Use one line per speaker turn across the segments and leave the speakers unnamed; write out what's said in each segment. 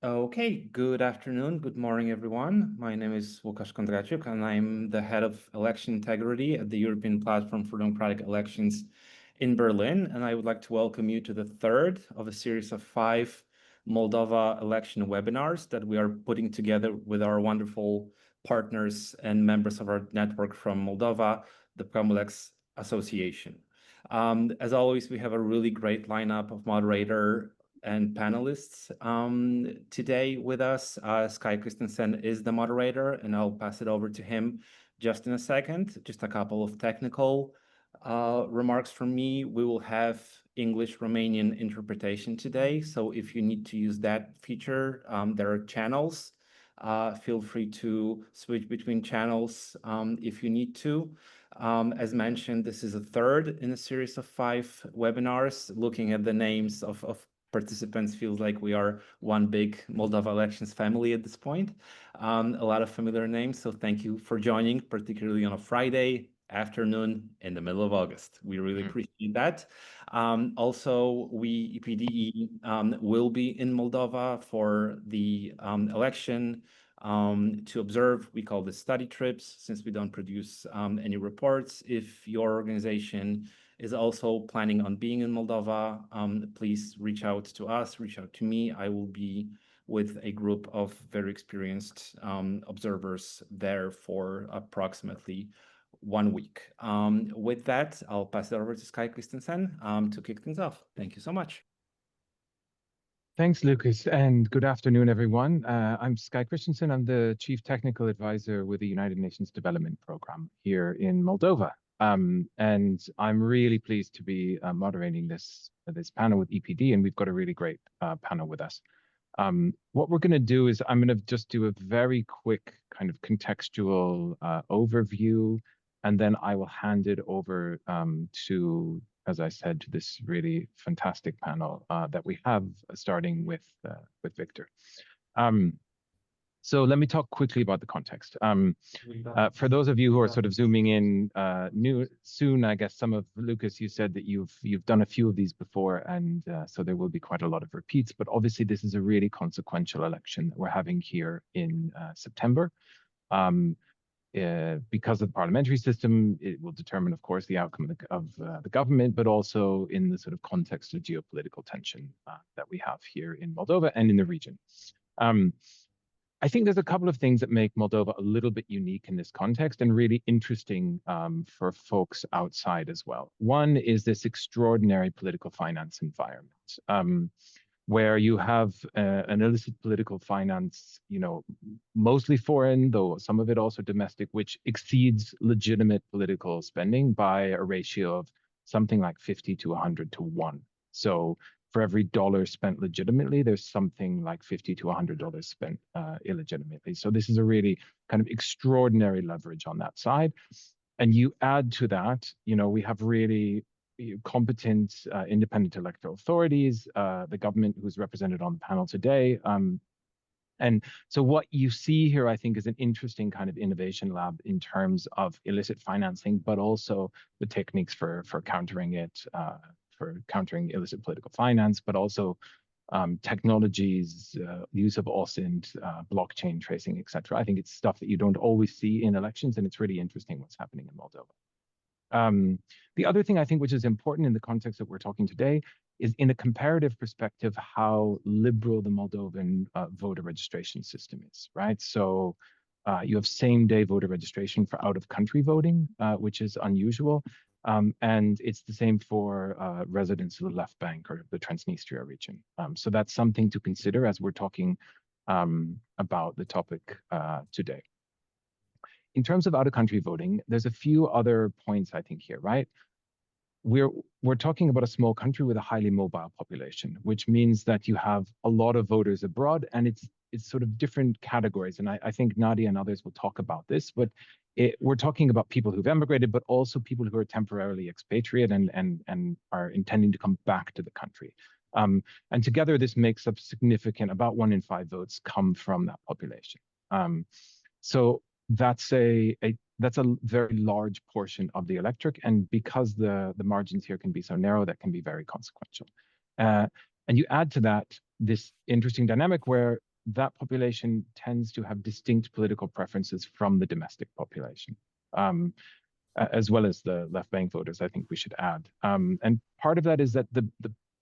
Okay, good afternoon, good morning, everyone. My name is Łukasz Kondraciuk, and I'm the head of election integrity at the European Platform for Democratic Elections in Berlin. And I would like to welcome you to the third of a series of 5 Moldova election webinars that we are putting together with our wonderful partners and members of our network from Moldova, the Promolex Association. As always, we have a really great lineup of moderator and panelists today with us. Sky Christensen is the moderator, and I'll pass it over to him just in a second. Just a couple of technical remarks from me. We will have English-Romanian interpretation today, so if you need to use that feature, there are channels. Feel free to switch between channels if you need to. As mentioned, this is a third in a series of 5 webinars looking at the names of participants. Feels like we are one big Moldova elections family at this point. A lot of familiar names, so thank you for joining, particularly on a Friday afternoon in the middle of August. We really appreciate that. Also, we, EPDE, will be in Moldova for the election to observe. We call this study trips since we don't produce any reports. If your organization is also planning on being in Moldova, please reach out to us, reach out to me. I will be with a group of very experienced observers there for approximately 1 week. With that, I'll pass it over to Sky Christensen to kick things off. Thank you so much.
Thanks, Lucas, and good afternoon, everyone. I'm Sky Christensen. I'm the Chief Technical Advisor with the United Nations Development Programme here in Moldova. And I'm really pleased to be moderating this panel with EPD, and we've got a really great panel with us. What we're going to do is I'm going to just do a very quick kind of contextual overview, and then I will hand it over to, as I said, to this really fantastic panel that we have, starting with Victor. So let me talk quickly about the context. For those of you who are sort of zooming in soon, I guess some of Lucas, you said that you've done a few of these before, and so there will be quite a lot of repeats. But obviously, this is a really consequential election that we're having here in September. Because of the parliamentary system, it will determine, of course, the outcome of the government, but also in the sort of context of geopolitical tension that we have here in Moldova and in the region. I think there's a couple of things that make Moldova a little bit unique in this context and really interesting for folks outside as well. One is this extraordinary political finance environment, where you have an illicit political finance, mostly foreign, though some of it also domestic, which exceeds legitimate political spending by a ratio of something like 50 to 100 to 1. So for every dollar spent legitimately, there's something like $50 to $100 spent illegitimately. So this is a really kind of extraordinary leverage on that side. And you add to that, we have really competent independent electoral authorities, the government who's represented on the panel today. And so what you see here, I think, is an interesting kind of innovation lab in terms of illicit financing, but also the techniques for countering it, for countering illicit political finance, but also technologies, use of OSINT, blockchain tracing, etc. I think it's stuff that you don't always see in elections, and it's really interesting what's happening in Moldova. The other thing I think which is important in the context that we're talking today is, in a comparative perspective, how liberal the Moldovan voter registration system is, right? So you have same-day voter registration for out-of-country voting, which is unusual. And it's the same for residents of the left bank or the Transnistria region. So that's something to consider as we're talking about the topic today. In terms of out-of-country voting, there's a few other points I think here, right? We're talking about a small country with a highly mobile population, which means that you have a lot of voters abroad, and it's sort of different categories. And I think Nadia and others will talk about this, but we're talking about people who've emigrated, but also people who are temporarily expatriate and are intending to come back to the country. And together, this makes up significant, about 1 in 5 votes come from that population. So that's a very large portion of the electorate, and because the margins here can be so narrow, that can be very consequential. And you add to that this interesting dynamic where that population tends to have distinct political preferences from the domestic population, as well as the left-wing voters, I think we should add. And part of that is that the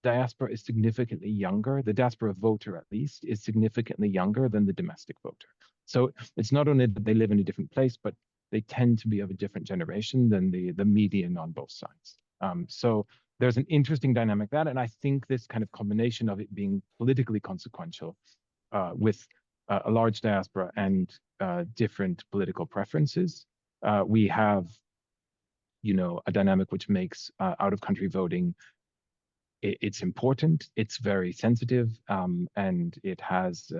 diaspora is significantly younger. The diaspora voter, at least, is significantly younger than the domestic voter. So it's not only that they live in a different place, but they tend to be of a different generation than the median on both sides. So there's an interesting dynamic that, and I think this kind of combination of it being politically consequential with a large diaspora and different political preferences, we have, you know, a dynamic which makes out-of-country voting, it's important, it's very sensitive, and it has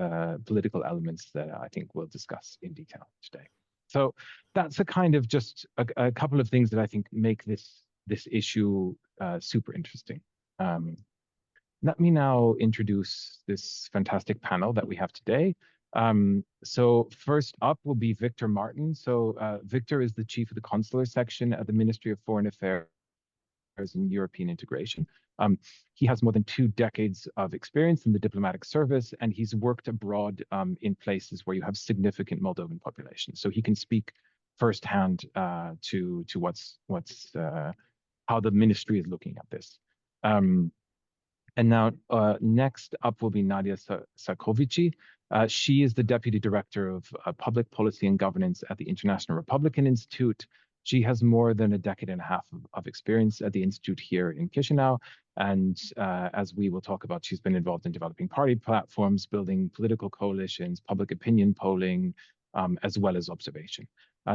political elements that I think we'll discuss in detail today. So that's a kind of just a couple of things that I think make this issue super interesting. Let me now introduce this fantastic panel that we have today. So first up will be Victor Martin. So Victor is the chief of the consular section at the Ministry of Foreign Affairs and European integration. He has more than 2 decades of experience in the diplomatic service, and he's worked abroad in places where you have significant Moldovan population. So he can speak firsthand to how the ministry is looking at this. And now next up will be Nadia Sarkovici. She is the Deputy Director of Public Policy and Governance at the International Republican Institute. She has more than a decade and a half of experience at the Institute here in Chisinau. And as we will talk about, she's been involved in developing party platforms, building political coalitions, public opinion polling, as well as observation.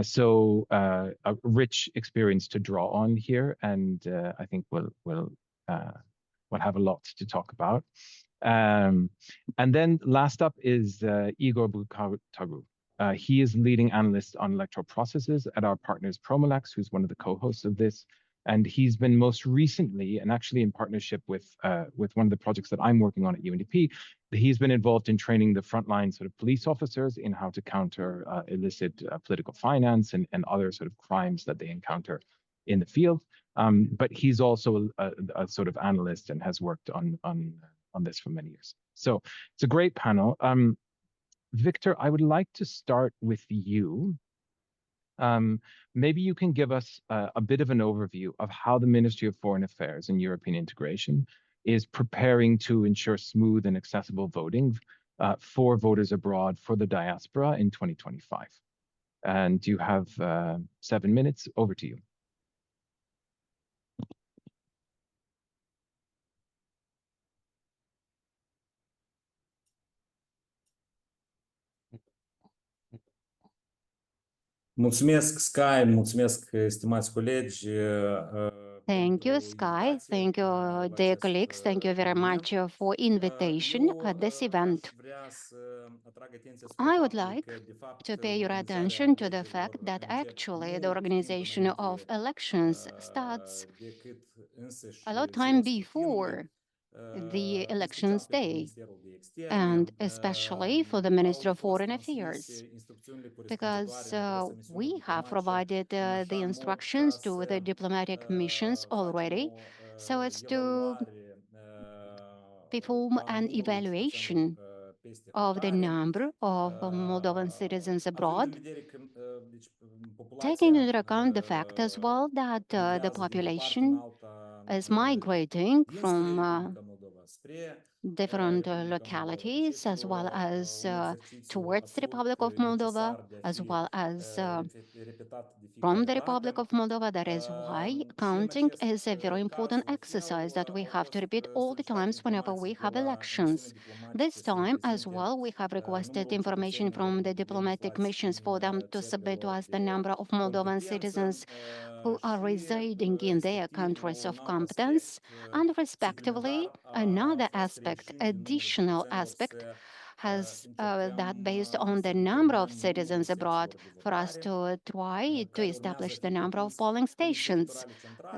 So a rich experience to draw on here, and I think we'll have a lot to talk about. And then last up is Igor Bukataru. He is leading analyst on electoral processes at our partners Promolex, who's one of the co-hosts of this. And he's been most recently, and actually in partnership with one of the projects that I'm working on at UNDP, he's been involved in training the frontline sort of police officers in how to counter illicit political finance and other sort of crimes that they encounter in the field. But he's also a sort of analyst and has worked on this for many years. So it's a great panel. Victor, I would like to start with you. Maybe you can give us a bit of an overview of how the Ministry of Foreign Affairs and European integration is preparing to ensure smooth and accessible voting for voters abroad for the diaspora in 2025. And you have 7 minutes. Over to you.
Mulțumesc, Sky, mulțumesc, stimați colegi.
Thank you, Sky. Thank you, dear colleagues. Thank you very much for invitation at this event. I would like to pay your attention to the fact that actually the organization of elections starts a lot time before the elections day, and especially for the Ministry of Foreign Affairs, because we have provided the instructions to the diplomatic missions already, so as to perform an evaluation of the number of Moldovan citizens abroad, taking into account the fact as well that the population is migrating from different localities, as well as towards the Republic of Moldova, as well as from the Republic of Moldova. That is why counting is a very important exercise that we have to repeat all the times whenever we have elections. This time as well, we have requested information from the diplomatic missions for them to submit to us the number of Moldovan citizens who are residing in their countries of competence, and respectively, another aspect, additional aspect, has that based on the number of citizens abroad, for us to try to establish the number of polling stations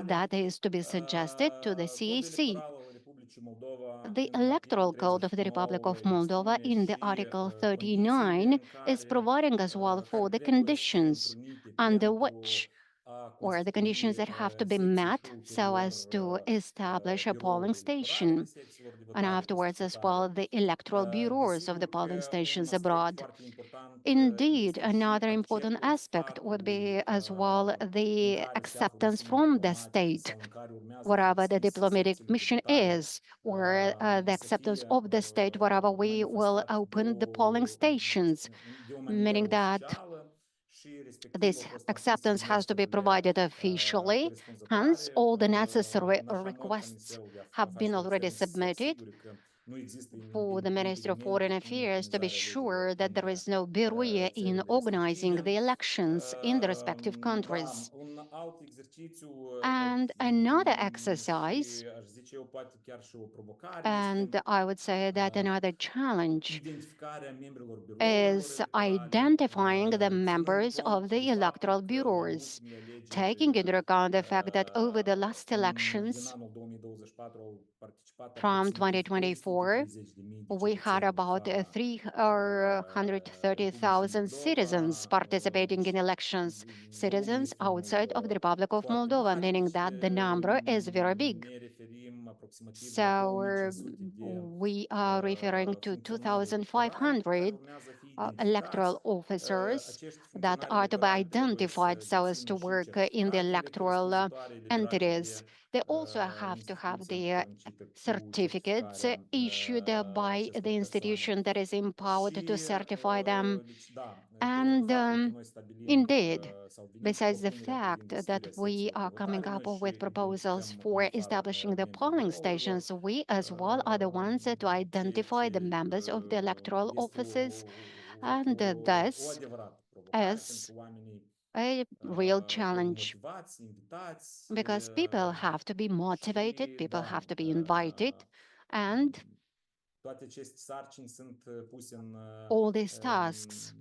that is to be suggested to the CAC. The electoral code of the Republic of Moldova in the Article 39 is providing as well for the conditions under which or the conditions that have to be met so as to establish a polling station. And afterwards as well, the electoral bureaus of the polling stations abroad. Indeed, another important aspect would be as well the acceptance from the state, whatever the diplomatic mission is, or the acceptance of the state, wherever we will open the polling stations, meaning that this acceptance has to be provided officially. Hence, all the necessary requests have been already submitted for the Ministry of Foreign Affairs to be sure that there is no barrier in organizing the elections in the respective countries. And another exercise, and I would say that another challenge, is identifying the members of the electoral bureaus, taking into account the fact that over the last elections from 2024, we had about 330,000 citizens participating in elections, citizens outside of the Republic of Moldova, meaning that the number is very big. So we are referring to 2,500 electoral officers that are to be identified so as to work in the electoral entities. They also have to have the certificates issued by the institution that is empowered to certify them. And indeed, besides the fact that we are coming up with proposals for establishing the polling stations, we as well are the ones to identify the members of the electoral offices, and this is a real challenge because people have to be motivated, people have to be invited, and all these tasks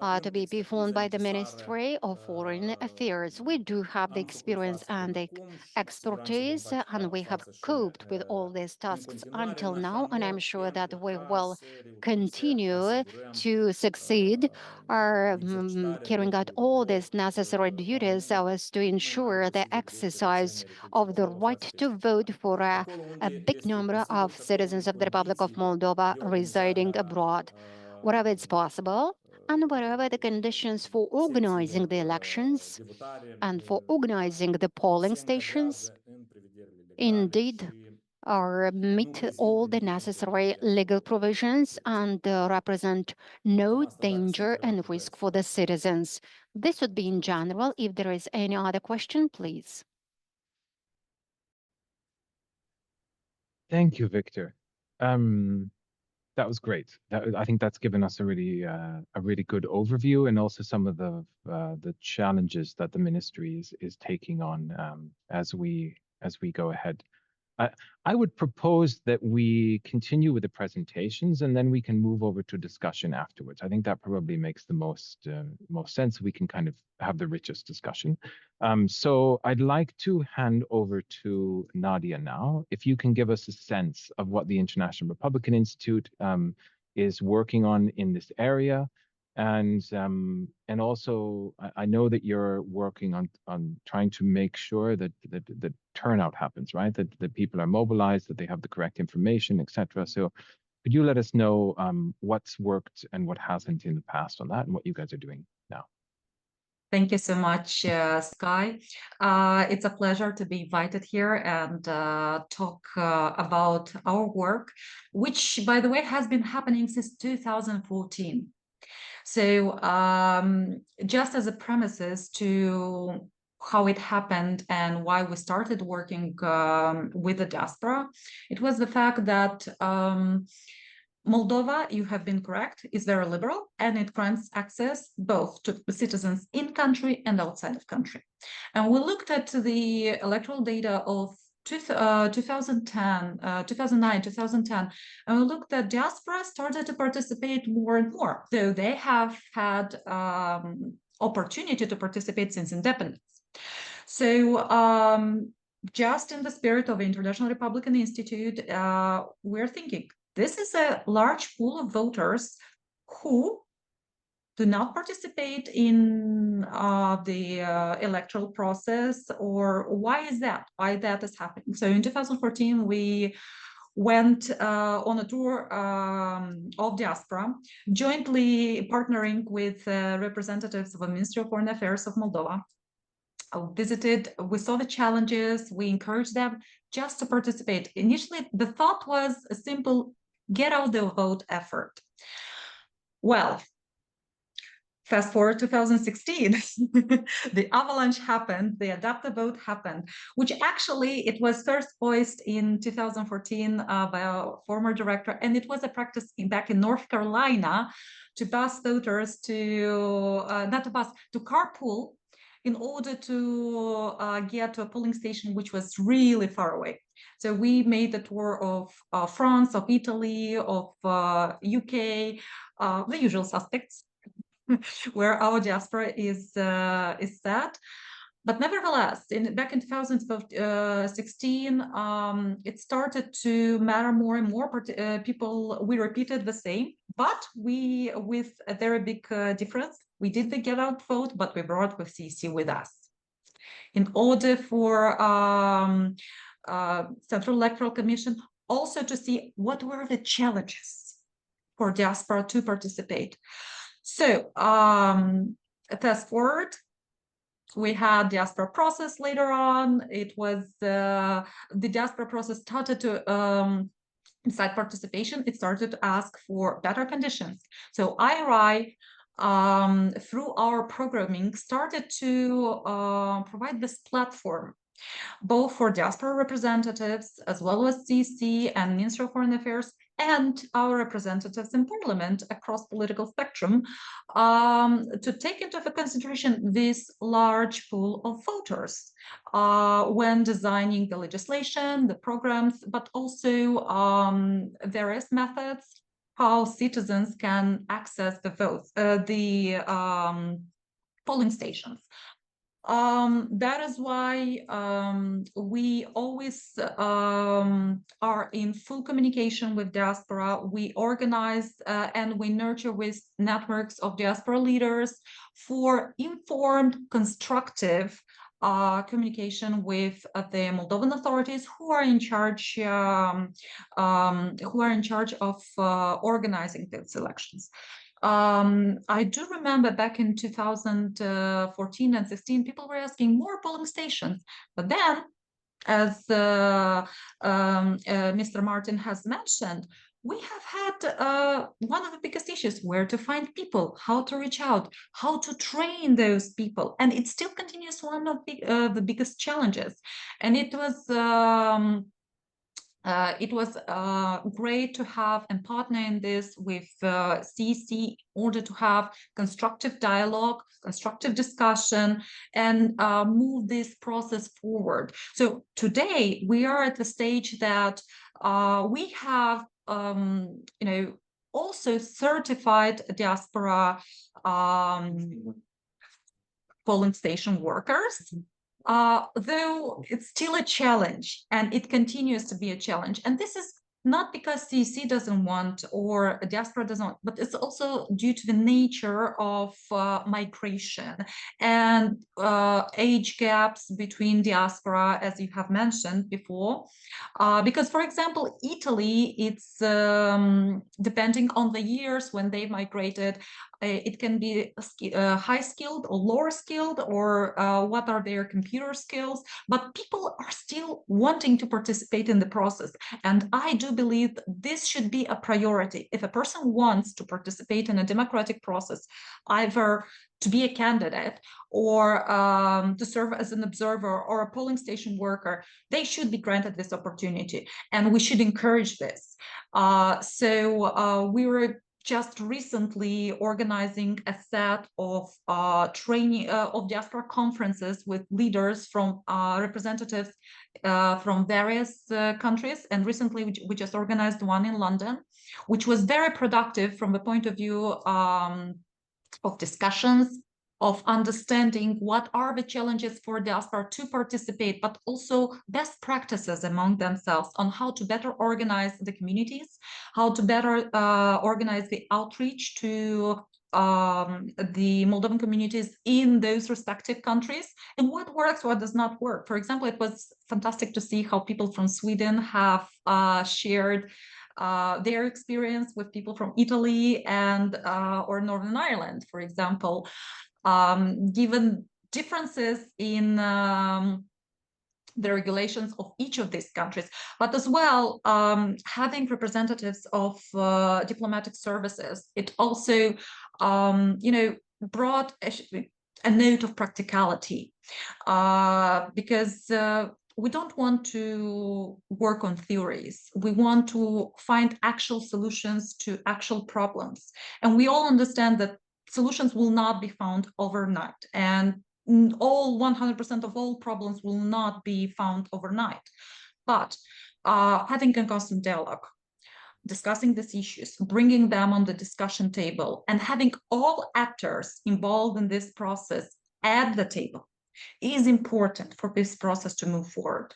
are to be performed by the Ministry of Foreign Affairs. We do have the experience and the expertise, and we have coped with all these tasks until now, and I'm sure that we will continue to succeed carrying out all these necessary duties so as to ensure the exercise of the right to vote for a big number of citizens of the Republic of Moldova residing abroad, wherever it's possible, and wherever the conditions for organizing the elections and for organizing the polling stations indeed meet all the necessary legal provisions and represent no danger and risk for the citizens. This would be in general. If there is any other question, please.
Thank you, Victor. That was great. I think that's given us a really good overview, and also some of the challenges that the ministry is taking on as we go ahead. I would propose that we continue with the presentations, and then we can move over to discussion afterwards. I think that probably makes the most sense. We can kind of have the richest discussion. So I'd like to hand over to Nadia now. If you can give us a sense of what the International Republican Institute is working on in this area. And also, I know that you're working on trying to make sure that the turnout happens, right? That people are mobilized, that they have the correct information, etc. So, could you let us know what's worked and what hasn't in the past on that, and what you guys are doing now?
Thank you so much, Sky. It's a pleasure to be invited here and talk about our work, which, by the way, has been happening since 2014. So just as a premises to how it happened and why we started working with the diaspora, it was the fact that Moldova, you have been correct, is very liberal, and it grants access both to citizens in country and outside of country. And we looked at the electoral data of 2010, 2009, 2010, and we looked at diaspora started to participate more and more, though they have had opportunity to participate since independence. So just in the spirit of the International Republican Institute, we're thinking, this is a large pool of voters who do not participate in the electoral process, or why is that? Why that is happening? So in 2014, we went on a tour of diaspora, jointly partnering with representatives of the Ministry of Foreign Affairs of Moldova. We saw the challenges, we encouraged them just to participate. Initially, the thought was a simple get out the vote effort. Well, fast forward 2016, the avalanche happened, the adapt the vote happened, which actually it was first voiced in 2014 by a former director, and it was a practice back in North Carolina to bus voters to, not to bus, to carpool in order to get to a polling station which was really far away. So we made the tour of France, of Italy, of UK, the usual suspects, where our diaspora is set. But nevertheless, back in 2016, it started to matter more and more. People, we repeated the same, but we, with a very big difference, we did the get out vote, but we brought the CEC with us. In order for Central Electoral Commission also to see what were the challenges for diaspora to participate. So fast forward, we had diaspora process later on. It was the diaspora process started to inside participation. It started to ask for better conditions. So IRI, through our programming, started to provide this platform both for diaspora representatives as well as CC and Ministry of Foreign Affairs and our representatives in Parliament across political spectrum to take into consideration this large pool of voters when designing the legislation, the programs, but also various methods how citizens can access the votes, polling stations. That is why we always are in full communication with diaspora. We organize and we nurture with networks of diaspora leaders for informed, constructive communication with the Moldovan authorities who are in charge of organizing these elections. I do remember back in 2014 and 16, people were asking more polling stations. But then, as Mr. Martin has mentioned, we have had one of the biggest issues, where to find people, how to reach out, how to train those people. And it still continues one of the biggest challenges. And it was great to have and partner in this with CEC in order to have constructive dialogue, constructive discussion, and move this process forward. So today we are at the stage that we have, also certified diaspora polling station workers. Though it's still a challenge, and it continues to be a challenge. And this is not because CEC doesn't want or diaspora doesn't want, but it's also due to the nature of migration and age gaps between diaspora, as you have mentioned before. Because, for example, Italy, it's depending on the years when they migrated, it can be high skilled or lower skilled, or what are their computer skills, but people are still wanting to participate in the process. And I do believe this should be a priority. If a person wants to participate in a democratic process, either to be a candidate or to serve as an observer or a polling station worker, they should be granted this opportunity, and we should encourage this. So we were just recently organizing a set of training of diaspora conferences with leaders from representatives from various countries. And recently we just organized one in London, which was very productive from the point of view of discussions, of understanding what are the challenges for diaspora to participate, but also best practices among themselves on how to better organize the communities, how to better organize the outreach to the Moldovan communities in those respective countries, and what works, what does not work. For example, it was fantastic to see how people from Sweden have shared their experience with people from Italy and or Northern Ireland, for example, given differences in the regulations of each of these countries, but as well having representatives of diplomatic services. It also, brought a note of practicality because we don't want to work on theories. We want to find actual solutions to actual problems, and we all understand that solutions will not be found overnight, and all 100% of all problems will not be found overnight. But having a constant dialogue, discussing these issues, bringing them on the discussion table, and having all actors involved in this process at the table is important for this process to move forward.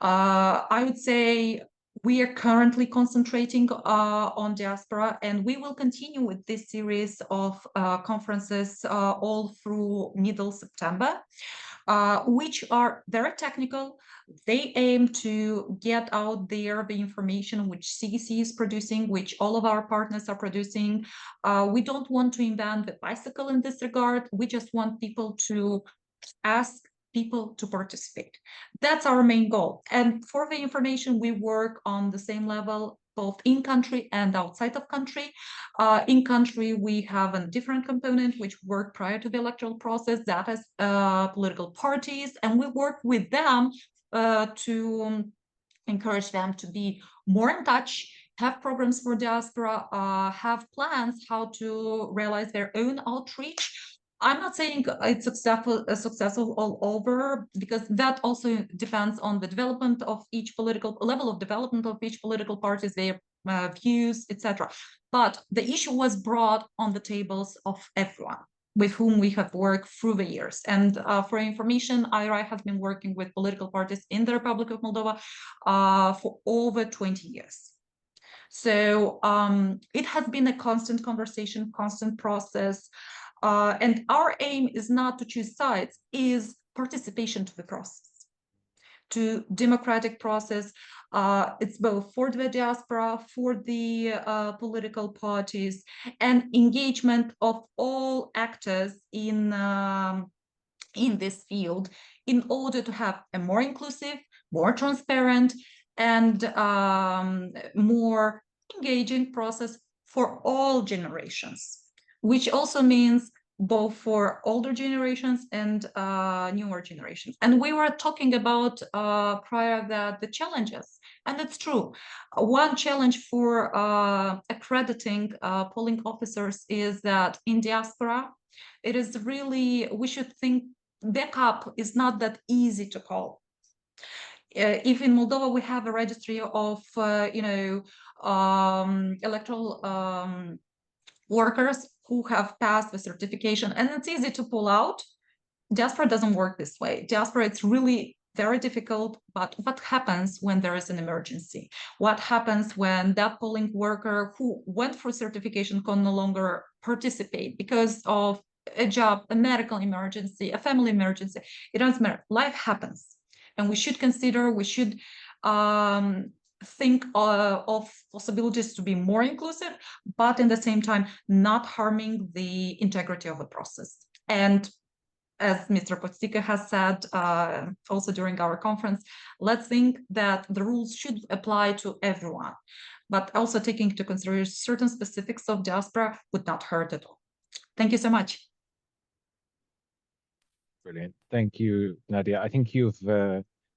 I would say we are currently concentrating on diaspora, and we will continue with this series of conferences all through middle September, which are very technical. They aim to get out there the information which CEC is producing, which all of our partners are producing. We don't want to invent the bicycle in this regard. We just want people to ask people to participate. That's our main goal. And for the information, we work on the same level, both in country and outside of country. In country, we have a different component which worked prior to the electoral process, that is political parties, and we work with them to encourage them to be more in touch, have programs for diaspora, have plans how to realize their own outreach. I'm not saying it's successful all over, because that also depends on the development of each political level of development of each political parties, their views, etc. But the issue was brought on the tables of everyone with whom we have worked through the years. And for information, IRI has been working with political parties in the Republic of Moldova for over 20 years. So it has been a constant conversation, constant process. And our aim is not to choose sides, is participation to the process, to democratic process. It's both for the diaspora, for the political parties, and engagement of all actors in this field in order to have a more inclusive, more transparent, and more engaging process for all generations, which also means both for older generations and newer generations. And we were talking about prior that the challenges, and it's true. One challenge for accrediting polling officers is that in diaspora, it is really, we should think backup is not that easy to call. If in Moldova we have a registry of, electoral workers who have passed the certification, and it's easy to pull out. Diaspora doesn't work this way. Diaspora, it's really very difficult. But what happens when there is an emergency? What happens when that polling worker who went for certification can no longer participate because of a job, a medical emergency, a family emergency? It doesn't matter. Life happens. And we should consider, we should think of possibilities to be more inclusive, but in the same time, not harming the integrity of the process. And as Mr. Postica has said also during our conference, let's think that the rules should apply to everyone, but also taking into consideration certain specifics of diaspora would not hurt at all. Thank you so much.
Brilliant. Thank you, Nadia. I think you've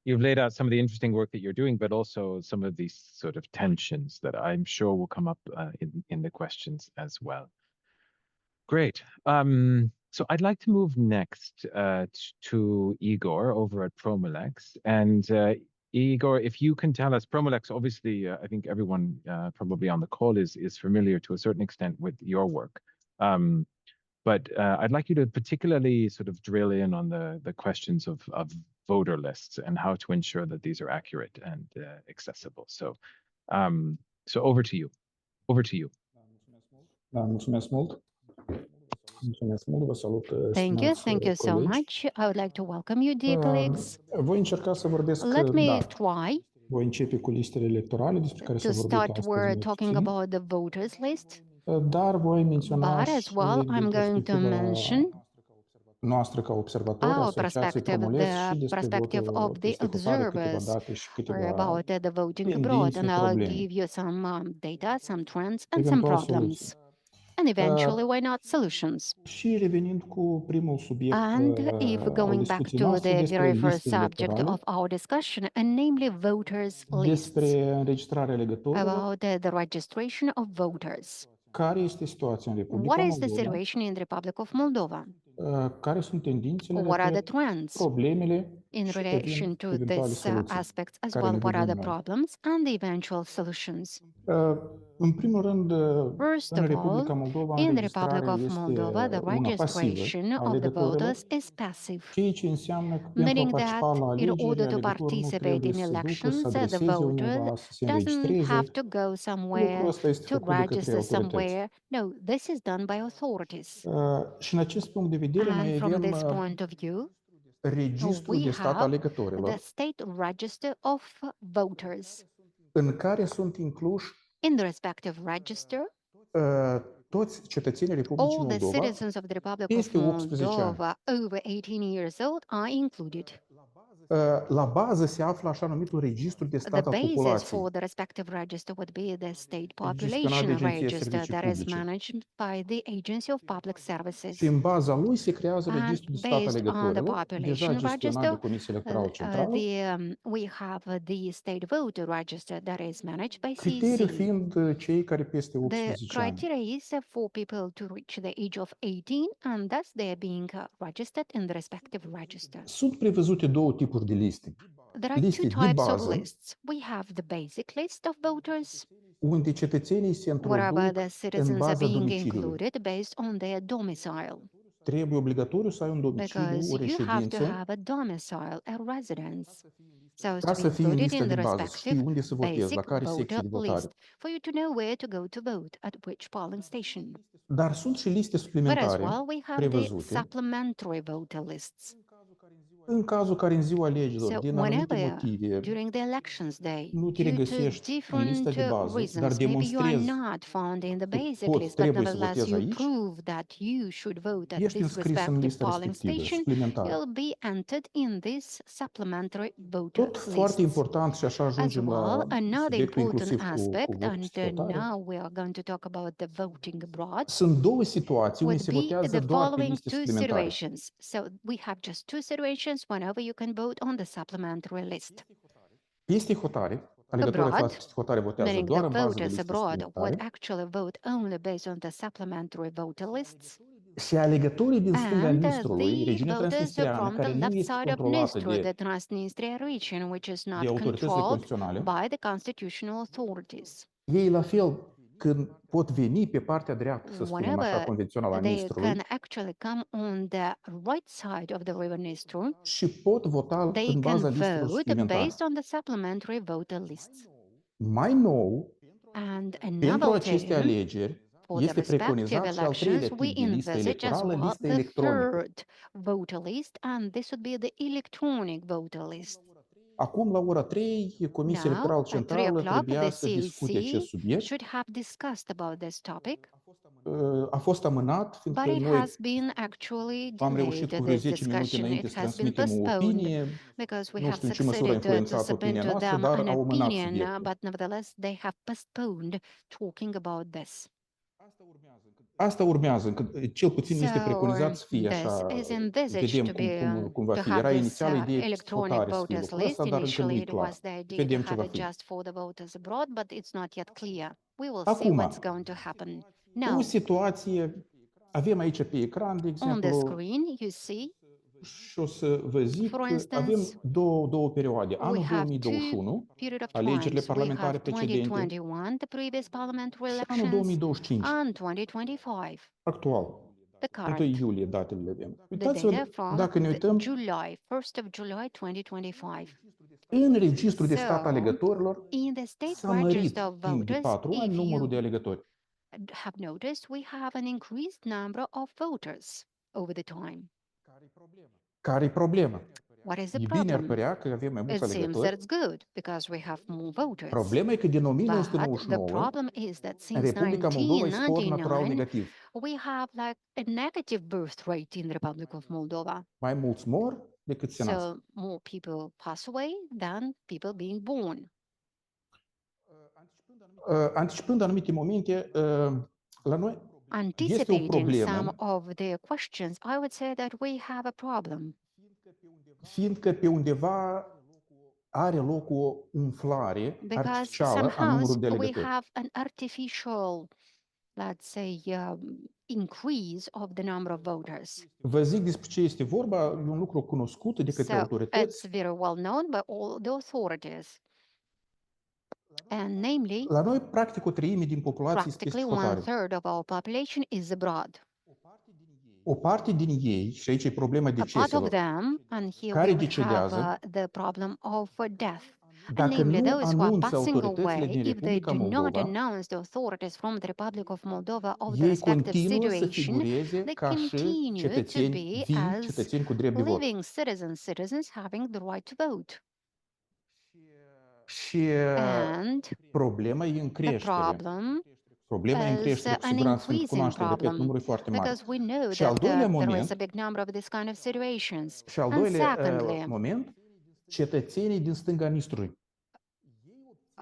laid out some of the interesting work that you're doing, but also some of these sort of tensions that I'm sure will come up in the questions as well. Great. So I'd like to move next to Igor over at Promolex. And Igor, if you can tell us, Promolex, obviously, I think everyone probably on the call is familiar to a certain extent with your work. But I'd like you to particularly sort of drill in on the questions of voter lists and how to ensure that these are accurate and accessible. So, so over to you. Over to you.
Mulțumesc mult. Mulțumesc mult, vă salut,
Thank you
stimați
so
colegi.
much. I would like to welcome you, dear colleagues.
Voi încerca să vorbesc,
Let me
dar
try
voi începe cu listele electorale despre care s-a
to
vorbit
start.
astăzi
We're
mai
talking
puțin,
about the voters list,
dar voi menționa
but as
și
well, I'm
din
going to
perspectiva
mention
noastră ca observatori,
our
asociației
perspective,
Promulez
the
și despre
perspective of
votul,
the
peste hotare, câteva
observers,
date și
or
câteva
about the voting abroad,
tendințe,
and I'll
probleme,
give you some data, some trends, and some
eventual
problems,
soluții.
and eventually, why not solutions?
Și revenind cu primul subiect
And if
al
going back
discuției
to
noastre
the
despre
very first
listele
subject
electorale,
of our discussion, and namely voters lists,
despre înregistrarea alegătorilor,
about the registration of voters.
care este situația în
What
Republica
is the
Moldova,
situation in the Republic of Moldova?
care sunt tendințele,
What are the
repet,
trends
problemele
in
și
relation
revin
to
eventuale
these
soluții
aspects, as
care
well
ne
what are
dorim
the
noi.
problems and the eventual solutions?
În primul rând,
First
în
of
Republica
all,
Moldova,
in the Republic
înregistrarea
of
este
Moldova, the
una pasivă
registration
a
of the
alegătorilor,
voters is passive,
ceea ce înseamnă că pentru a
meaning
participa
that
la
in
alegeri,
order to
alegătorul nu
participate
trebuie
in
să se ducă, să
elections, the
adreseze
voter
undeva, să se
doesn't have
înregistreze.
to go
Lucrul
somewhere
ăsta este
to
făcut de către
register
autorități.
somewhere. No, this is done by authorities.
Și în acest punct de vedere,
And
noi
from
avem
this point of view,
registrul
we
de stat
have
alegătorilor,
the state register of voters.
în care sunt incluși
In the respective register,
toți cetățenii Republicii
all the
Moldova
citizens of the Republic of
peste 18 ani.
Moldova over 18 years old are included.
La bază se află așa numitul registru de
The
stat al
basis
populației,
for the respective register would be the state
gestionat de
population
Agenția
register
Servicii
that is
Publice.
managed by the Agency of Public Services.
Și în baza lui se creează
And
registrul de stat
based on the
alegătorilor, deja
population
gestionat de
register,
Comisia Electorală Centrală,
we have the state voter register that is managed by
criteriul
CC.
fiind cei care peste
The
18 ani.
criteria is for people to reach the age of 18, and thus they are being registered in the respective register.
Sunt prevăzute două tipuri de liste.
There are
Liste
two
de
types of
bază,
lists. We have the basic list of voters,
unde cetățenii se
wherever
introduc
the
în
citizens are
baza
being
domiciliului.
included based on their domicile,
Trebuie obligatoriu să ai un domiciliu, o
because you have to
reședință,
have a domicile, a residence, so as
ca
to be
să fii în
included
lista
in the
de bază, să știi
respective
unde să votezi, la
basic
care secție
voter
de votare.
list, for you to know where to go to vote, at which polling station.
Dar sunt și liste
But as
suplimentare
well, we have the
prevăzute
supplementary voter lists.
în cazul care în ziua alegerilor,
So
din anumite
whenever
motive,
during the elections day,
nu te
due to
regăsești în lista
different
de bază, dar
reasons, maybe you are
demonstrezi
not found in the
că
basic
poți,
list, but
trebuie să
nevertheless
votezi
you
aici,
prove that you should vote at
ești
this
înscris în
respective
lista
polling
respectivă,
station,
suplimentară.
you'll be entered in this supplementary voter
Tot foarte
list.
important și așa
As
ajungem
well,
la
another
subiectul
important
inclusiv cu
aspect,
votul
and
și votare.
now we are going to talk about the voting abroad,
Sunt două situații unde
would
se
be
votează
the
doar pe
following
liste
two
suplimentare.
situations. So we have just two situations whenever you can vote on the supplementary list.
Peste hotare, alegătorii
Abroad,
aflați peste hotare votează
meaning
doar
the
în bază de
voters
liste
abroad would
suplimentare
actually vote only based on the supplementary voter lists,
și alegătorii din stânga
and
Nistrului,
the
regiunea
voters
transnistreană,
from the
care nu
left
este
side of
controlată
Nistru, the
de
Transnistria region, which is not
autoritățile
controlled
constituționale,
by the constitutional authorities.
ei la fel când pot veni pe partea dreaptă, să spunem așa,
Whenever
convențională a
they
Nistrului
can actually come on the right side of the river Nistru,
și pot vota
they
în
can
baza listelor
vote
suplimentare.
based on the supplementary voter lists.
Mai nou,
And a
pentru aceste
novelty
alegeri,
for the
este
respective
preconizat și al treilea
elections, we
tip de listă
envisage as
electorală,
well
lista
the
electronică.
third voter list, and this would be the electronic voter list.
Acum, la ora 3, Comisia
Now,
Electorală
at 3
Centrală
o'clock,
trebuia
the
să discute acest
CEC
subiect.
should have discussed about this topic,
A fost amânat,
but
fiindcă
it
noi
has been actually
am reușit
delayed.
cu vreo
This
10 minute
discussion,
înainte
it
să
has been
transmitem o
postponed
opinie.
because we
Nu
have
știu în ce măsură a
succeeded to
influențat
submit
opinia
to
noastră,
them
dar
an
au amânat
opinion,
subiectul.
but nevertheless they have postponed talking about this.
Asta urmează, cel puțin este
So,
preconizat să fie
this
așa,
is envisaged
vedem
to be
cum va
to
fi.
have
Era
this
inițial ideea
electronic
hotare să fie
voters
lucrul
list.
ăsta, dar încă nu
Initially,
e
it
clar.
was the idea to
Vedem ce
have
va
it
fi.
just for the voters abroad, but it's not yet clear. We will see
Acum,
what's going to happen.
o
Now,
situație, avem aici pe ecran, de
on the
exemplu,
screen, you see,
și o să vă zic
for
că
instance,
avem două perioade.
we
Anul
have
2021,
period of
alegerile
times. We
parlamentare
have
precedente
2021, the previous parliamentary
și anul
elections,
2025,
and 2025,
actual.
the
1
current.
iulie datele le avem.
The
Uitați-vă,
data from
dacă ne uităm,
July, 1st of July 2025.
în registrul de stat
So,
alegătorilor
in the state
s-a mărit
register of
timp de
voters,
4 ani
if
numărul
you
de alegători.
have noticed we have an increased number of voters over the time.
Care-i problema?
What is the
E bine ar
problem?
părea că avem mai
It
mulți
seems that
alegători.
it's good because we have more voters.
Problema e că din
But the
1999,
problem is that
în
since
Republica Moldova e spor natural
1999,
negativ.
we have like a negative birth rate in the Republic of Moldova.
Mai mulți mor decât se nasc.
So more people pass away than people being born.
Anticipând anumite momente, la noi este o
Anticipating some
problemă,
of the questions, I would say that we have a problem
fiindcă pe undeva are loc o umflare
because
artificială a
somehow
numărului de
we
alegători.
have an artificial, let's say, increase of the number of voters.
Vă zic despre ce este vorba, e un lucru cunoscut de către
So
autorități.
it's very well known by all the authorities. And namely,
La noi, practic, o treime din populație este
practically
desfăcutare.
1/3 of our population is abroad.
O parte din ei, și aici e problema
A part of
deceselor,
them, and here
care
we have
decedează,
the problem of death. And
dacă
namely,
nu
those who are
anunță
passing
autoritățile
away,
din
if they
Republica
do not
Moldova,
announce the authorities from the Republic of Moldova of the
ei
respective
continuă să
situation,
figureze
they
ca și
continue to
cetățeni
be
vii,
as
cetățeni cu drept de vot.
living citizens having the right to vote.
Și
And
problema e în
the
creștere.
problem
Problema e în
is
creștere, cu
an
siguranță sunt
increasing
cunoaștem, repet,
problem
numărul e foarte mare.
because we know
Și al
that
doilea
there is
moment,
a big number of this kind of situations.
și al
And
doilea
secondly,
moment, cetățenii din stânga Nistrului.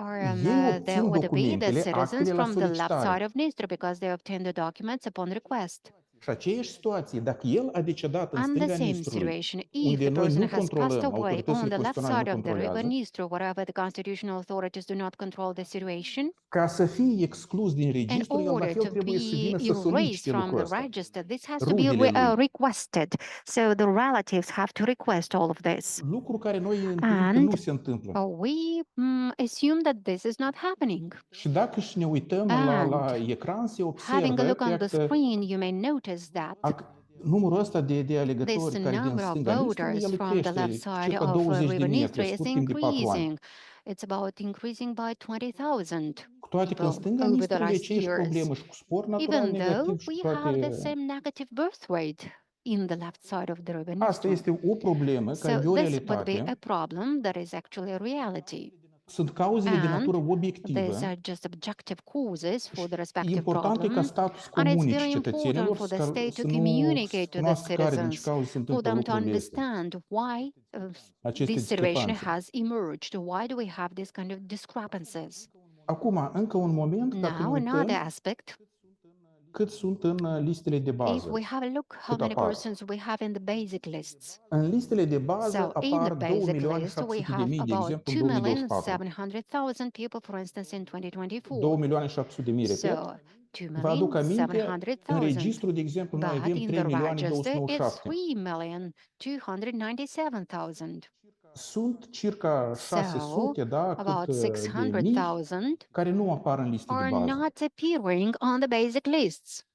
or
Ei
there
obțin
would be the
documentele,
citizens
actele la
from the left
solicitare.
side of Dnistru because they obtain the documents upon request.
Și aceeași situație, dacă el a decedat în
And the
stânga
same
Nistrului,
situation, if
unde
the
noi
person
nu
has passed
controlăm,
away on
autoritățile
the left
constituționale
side
nu
of the river
controlează,
Dnistru, wherever the constitutional authorities do not control the situation,
ca să fie exclus din
in
registru, el la
order
fel
to
trebuie să
be
vină să
erased
solicite
from
lucrul
the
ăsta.
register, this has to be
Rudele lui.
requested. So the relatives have to request all of this.
Lucru care noi întâlnim că
And
nu se întâmplă.
we assume that this is not happening.
Și dacă și ne uităm la ecran, se
Having a
observă
look on the
că
screen, you may notice that
numărul ăsta de
this
alegători care din
number of
stânga Nistrului,
voters
el
from the
crește,
left side
circa
of
20.000
River
a
Dnistru is
crescut timp de 4 ani.
increasing. It's about increasing by 20,000
Cu toate că în
people
stânga
over the
Nistrului e
last
aceeași
years.
problemă și cu spor natural
Even though
negativ și
we have the
toate.
same negative birth rate in the left side of the River
Asta
Dnistru.
este o problemă care
So
e o
this would be
realitate.
a problem that is actually a reality.
Sunt cauzele de
And
natură
these
obiectivă.
are just objective causes for the
E
respective
important ca
problem.
statul să
And it's
comunice
very important
cetățenilor
for the
să
state to
nu
communicate to the
cunoască care din ce
citizens,
cauze se
for
întâmplă
them to
lucrurile astea.
understand why
Aceste
this situation
discrepanțe.
has emerged. Why do we have this kind of discrepancies?
Acum, încă un moment, dacă ne
Now, another
uităm
aspect,
cât sunt în listele de
if
bază.
we have a look how
Cât
many
apar.
persons we have in the basic lists.
În listele de
So
bază
in the
apar
basic list, we
2.700.000,
have
de
about
exemplu, în 2024.
2,700,000 people, for instance, in 2024.
2.700.000, repet.
So
Vă aduc aminte, în
2,700,000.
registru, de exemplu, noi
But
avem
in the register, it's
3.297.000.
3,297,000.
Sunt circa 600, da,
About
cât de mii
600,000
care nu apar în liste de
are
bază.
not appearing on the basic lists.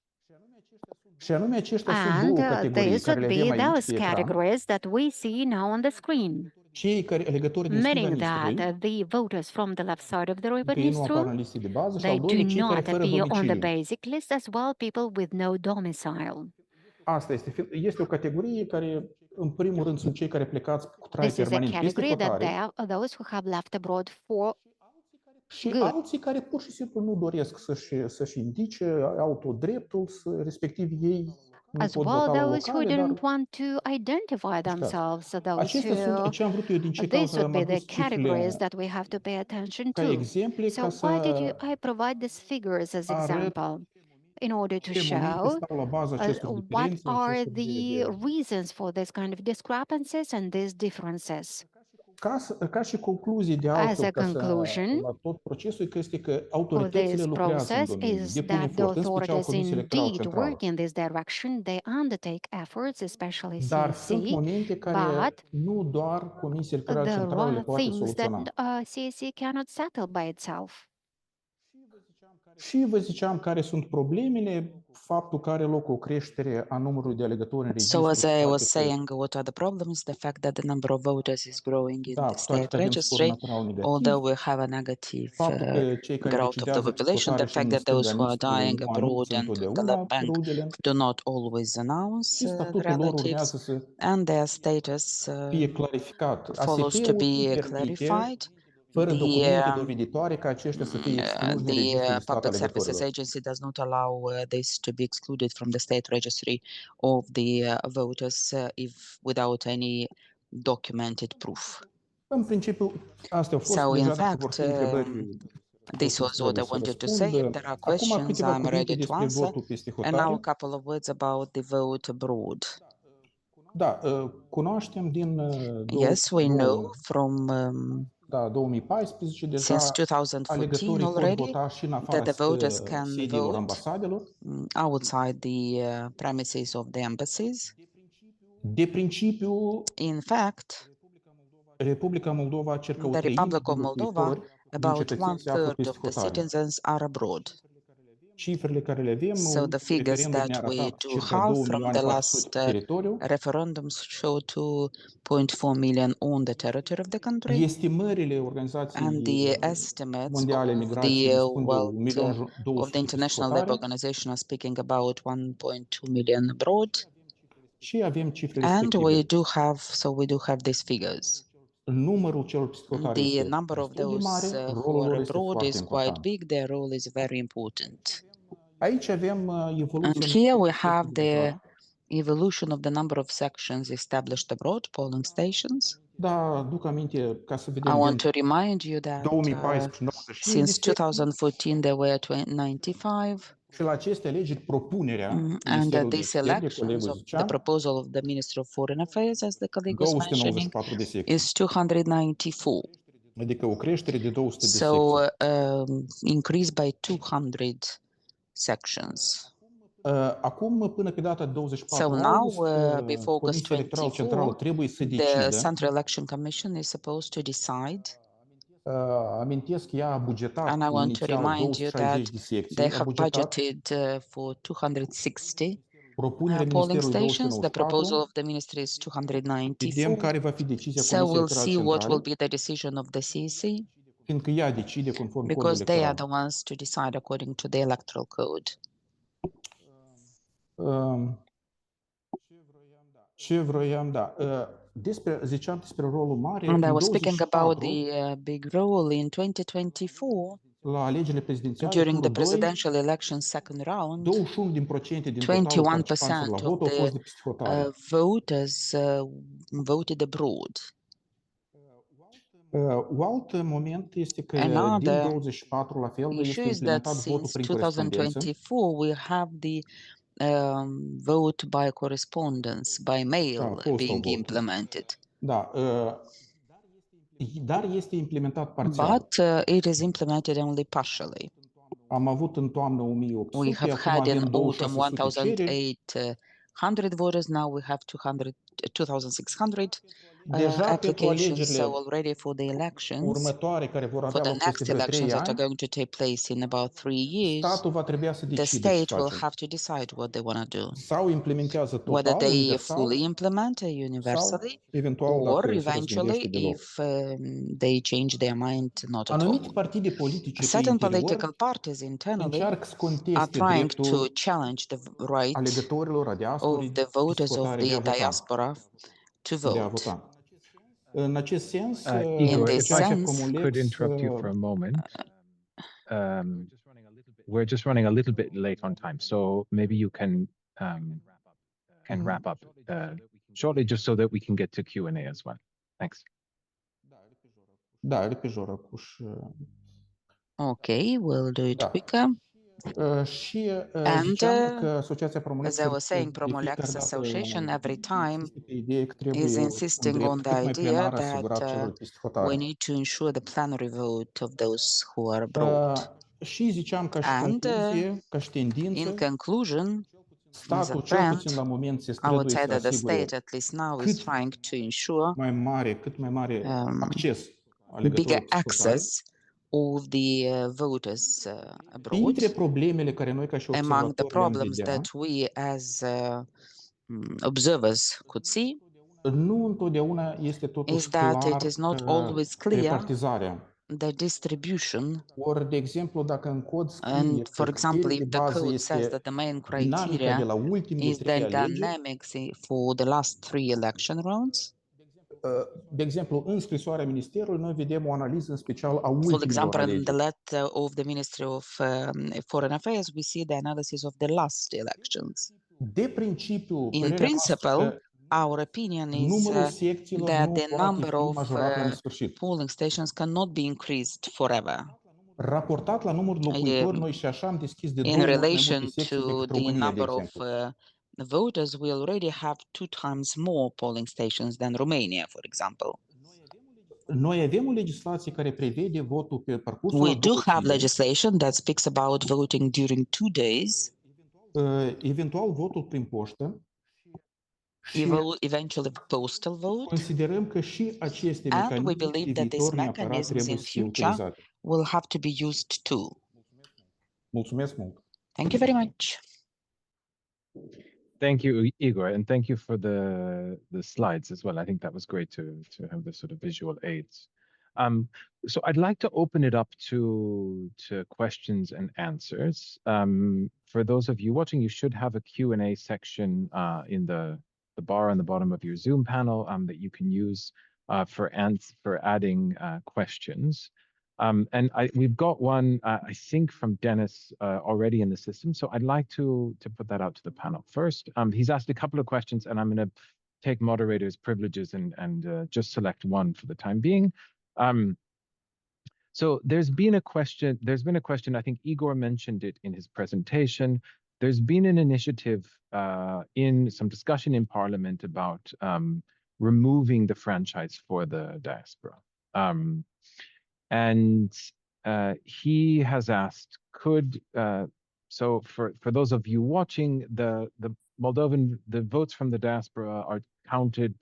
Și anume aceștia sunt
And
două categorii
these
care
would
le avem
be
aici
those
pe ecran.
categories that we see now on the screen,
Cei care alegători din stânga
meaning
Nistrului,
that the voters from the left side of the river
că ei nu apar în
Dnistru,
liste de bază, și
they
al
do
doilea cei care
not
fără
appear on the
domiciliu.
basic list, as well people with no domicile.
Asta este o categorie care, în primul rând, sunt cei care plecați cu trai
This is a
permanent peste
category that
hotare
they are those who have left abroad for
și
good.
alții care pur și simplu nu doresc să-și indice autodreptul, respectiv ei nu
as
pot
well
vota la
those who
locale, dar
don't want to identify themselves, so those
acestea sunt
who
ce am vrut eu din ce
these
cauză
would
am
be the
adus cifrele
categories that we have to pay attention
ca
to.
exemple,
So
ca
why did
să
I provide these figures as
arăt
example? In order to
ce momente
show
stau la baza acestor
what
diferențe,
are
acestor
the reasons for this kind of discrepancies and these differences.
Ca și concluzie de
As
altfel,
a
ca să,
conclusion
la tot procesul, că este că
of
autoritățile
this
lucrează în
process
domeniu,
is
depun
that the
efort, în special
authorities
Comisia Electorală
indeed
Centrală.
work in this direction. They undertake efforts, especially
Dar sunt
CEC,
momente care
but
nu doar Comisia Electorală
there
Centrală le
are
poate
things that
soluționa.
CEC cannot settle by itself.
Și vă ziceam care sunt problemele, faptul că are loc o creștere a numărului de alegători în registru.
So as I was saying, what are the problems? The fact that the number of voters is growing in
Da,
the
cu toate
state
că avem scor
registry,
natural negativ.
although we have a negative
Faptul că cei care
growth of the
decedează
population, the
exploatare și
fact
în
that those
stânga
who are
mixtului
dying
nu
abroad
anunță
and the
întotdeauna
left bank
rudele
do not always announce
și
the
statutul lor
relatives,
urmează să
and their status
fie clarificat.
follows to
ASP-ul nu
be
permite,
clarified.
fără documente
The
doveditoare, ca aceștia să fie excluși din registrul de stat
Public Services
alegătorilor.
Agency does not allow this to be excluded from the state registry of the voters if without any documented proof.
În principiu, astea au fost.
So, in
Deja dacă vor
fact,
fi întrebări,
this was what I wanted to say. If there are questions,
câteva
I'm
cuvinte
ready to
despre
answer.
votul peste
And now a
hotare.
couple of words about the vote abroad.
Da, cunoaștem din
Yes, we know from
2014
since
deja
2014
alegătorii pot
already
vota și în
that
afara
the voters can
sediilor
vote
ambasadelor.
outside the premises of the embassies.
De principiu,
In fact,
Republica Moldova circa o
the
treime
Republic
de
of Moldova,
locuitori din
about
cetățeni se află
1/3
peste
of the
hotare.
citizens are abroad.
Cifrele care le avem,
So the figures
referendum ne-a
that we
arătat
do
circa
have
2
from
milioane
the
400
last
pe teritoriu.
referendums show 2.4 million on the territory of the country,
Estimările
and
Organizației
the estimates
Mondiale a
of
Migrației
the
spun de 1.200.000
of the
peste
International Labour
hotare
Organization are speaking about 1.2 million abroad,
și avem cifrele
and
respective.
we do have these figures.
Numărul celor peste hotare
The
este
number of
destul de mare,
those who
rolul
are
lor este
abroad
foarte
is quite
important.
big. Their role is very important.
Aici avem
And
evoluția
here we
numărului
have
de
the
votare.
evolution of the number of sections established abroad, polling stations.
Da, duc aminte, ca să
I
vedem,
want
din
to remind you that
2014, 95 de
since
secții
2014 there were 95,
și la aceste alegeri propunerea
and
Ministerul de
these
Externe,
elections
colegul
of the
zicea,
proposal of the Minister of Foreign Affairs, as the colleague was mentioning,
294 de secții,
is 294.
adică o creștere de 200 de
So
secții.
increased by 200 sections.
Acum, până pe data 24
So now,
august,
before August
Comisia Electorală Centrală
24,
trebuie să
the
decidă.
Central Election Commission is supposed to decide,
Amintesc, ea a bugetat
and I want to
inițial
remind you that
260 de secții,
they
a
have
bugetat
budgeted for 260
propunerea
polling
Ministerului
stations. The proposal
294.
of the ministry is
Vedem
294.
care va fi decizia
So
Comisiei
we'll
Electorale
see what will
Centrale,
be the decision of the CEC,
fiindcă ea decide conform codului
because they are the
electoral.
ones to decide according to the electoral code.
Ce vroiam, da. Ziceam despre rolul mare
And I
în
was speaking about
24
the big role in 2024
la alegerile prezidențiale,
during the
turul 2,
presidential election second round.
21% din totalul participanților la
21%
vot
of
au fost
the
de peste hotare.
voters voted abroad.
Un alt moment este că din
Another
24 la fel
issue
este
is that
implementat votul
since
prin corespondență.
2024 we have the vote by correspondence, by mail
postal
being
vote.
implemented.
Da, dar este implementat parțial.
But it is implemented only partially.
Am avut în toamnă
We
1800,
have
acum
had in
avem
autumn
2600 cereri.
1,800 voters. Now we have 2,600
Deja pentru
applications. So
alegerile
already for the elections,
următoare care vor
for
avea
the
loc peste
next
vreo 3
elections that are
ani,
going to take place in about 3 years,
statul va trebui să
the
decide ce
state will
face.
have to decide what they want to do.
Sau implementează
Whether
total,
they
universal,
fully implement
sau
universally,
eventual
or
dacă se răzgândește
eventually
deloc.
if they change their mind, not at
Anumite
all.
partide politice pe
Certain
interior
political parties internally
încearcă să
are
conteste
trying to
dreptul
challenge the right
alegătorilor, a
of
diasporii,
the
peste
voters of
hotare de a
the
vota.
diaspora to
De a
vote.
vota. În acest sens,
In
Igor,
this
if I
sense,
could interrupt you for a moment. We're just running a little bit late on time, so maybe you can wrap up shortly, just so that we can get to Q&A as well. Thanks.
Da, repejor acuș.
okay, we'll do it
Da.
quicker.
Și
And,
ziceam că Asociația
As
Promolex
I was saying,
de fiecare
Promolex
dată
Association every time
insistă pe ideea că
is
trebuie un
insisting on
drept
the
cât mai
idea
plenar
that
asigurat celor peste
we
hotare.
need to ensure the plenary vote of those who are abroad.
Și ziceam ca și
And,
concluzie, ca și
In
tendință,
conclusion, as a
statul cel
trend,
puțin la moment se
I would
străduie
say
să
that the
asigure
state, at least now, is
cât
trying to ensure
cât mai mare
bigger
acces alegătorilor peste hotare.
access of the voters abroad.
Printre problemele care noi ca și
Among the
observatori le-am
problems
vedea,
that we as observers could see
nu întotdeauna este
is
totuși
that it
clar
is not always clear
repartizarea.
the distribution.
Ori, de exemplu, dacă în cod scrie
And
că
for example,
criteriul de
if the
bază
code says
este
that the main
dinamica de
criteria
la ultimele
is
trei
the
alegeri,
dynamics for the last 3 election rounds,
de exemplu, în scrisoarea Ministerului, noi vedem o analiză în special a
for
ultimelor
example, in the
alegeri.
letter of the Ministry of Foreign Affairs, we see the analysis of the last elections.
De principiu,
In
părerea noastră
principle,
că
our opinion is
numărul secțiilor
that
nu
the
poate
number
fi
of
majorat la nesfârșit.
polling stations cannot be increased forever.
Raportat la numărul locuitori, noi și așa am deschis de
In
2 ori mai
relation
multe secții
to
decât
the
România, de
number of
exemplu.
voters, we already have 2 times more polling stations than Romania, for example.
Noi avem o legislație care prevede votul pe parcursul
We
a
do
2
have
zile,
legislation that speaks about voting during 2 days,
eventual votul prin poștă, și
eventually postal vote,
considerăm că și aceste
and we
mecanisme pe
believe that these
viitor neapărat
mechanisms
trebuie
in
să fie
future
utilizate.
will have to be used too.
Mulțumesc mult!
Thank you very much.
Thank you, Igor, and thank you for the slides as well. I think that was great to have the sort of visual aids. So I'd like to open it up to questions and answers. For those of you watching, you should have a Q&A section in the bar on the bottom of your Zoom panel that you can use for adding questions. And we've got one, I think, from Dennis already in the system. So I'd like to put that out to the panel first. He's asked a couple of questions, and I'm going to take moderator's privileges and just select one for the time being. So there's been a question. I think Igor mentioned it in his presentation. There's been an initiative in some discussion in Parliament about removing the franchise for the diaspora. And he has asked, so for those of you watching, the votes from the diaspora are counted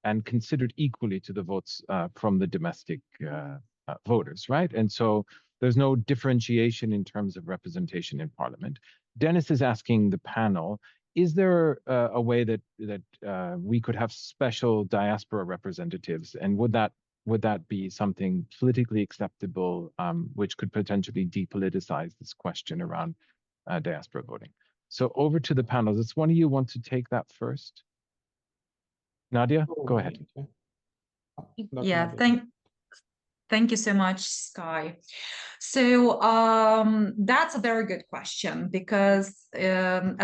and considered equally to the votes from the domestic voters, right? And so there's no differentiation in terms of representation in Parliament. Dennis is asking the panel, is there a way that we could have special diaspora representatives, and would that be something politically acceptable, which could potentially depoliticize this question around diaspora voting? So over to the panel. Does one of you want to take that first? Nadia, go ahead.
Yeah, thank you so much, Sky. So that's a very good question, because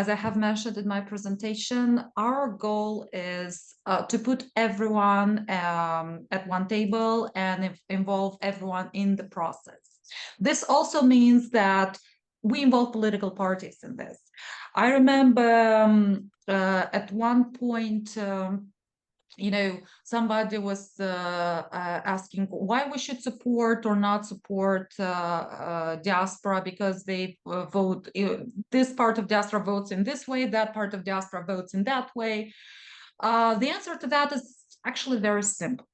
as I have mentioned in my presentation, our goal is to put everyone at one table and involve everyone in the process. This also means that we involve political parties in this. I remember at one point, somebody was asking why we should support or not support diaspora, because they vote, this part of diaspora votes in this way, that part of diaspora votes in that way. The answer to that is actually very simple.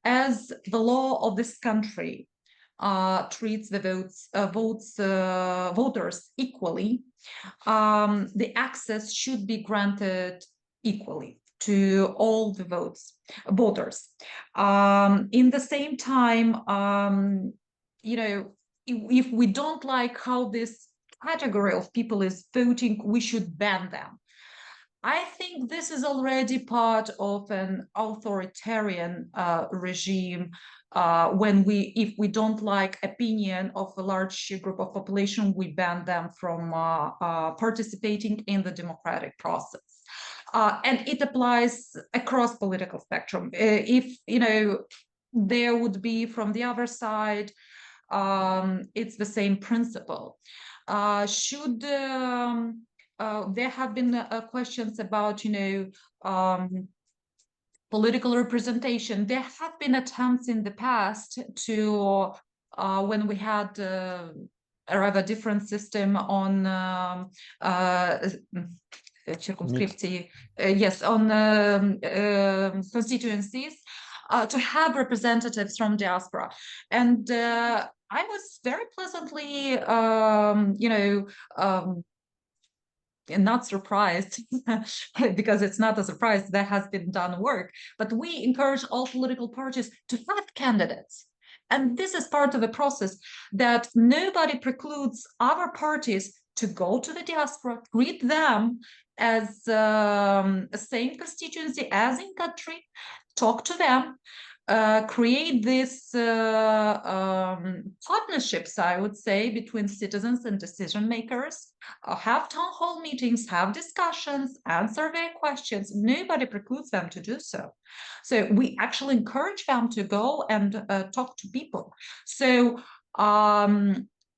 As the law of this country treats the voters equally, the access should be granted equally to all the voters. In the same time, if we don't like how this category of people is voting, we should ban them. I think this is already part of an authoritarian regime. If we don't like opinion of a large group of population, we ban them from participating in the democratic process. And it applies across political spectrum. If there would be from the other side, it's the same principle. There have been questions about political representation. There have been attempts in the past to when we had a rather different system on circumscripții, yes, on constituencies. to have representatives from diaspora. And I was very pleasantly, and not surprised because it's not a surprise, there has been done work, but we encourage all political parties to have candidates. And this is part of the process, that nobody precludes other parties to go to the diaspora, treat them as a same constituency as in country, talk to them, create these partnerships, I would say, between citizens and decision makers, have town hall meetings, have discussions, answer their questions. Nobody precludes them to do so. So we actually encourage them to go and talk to people. So,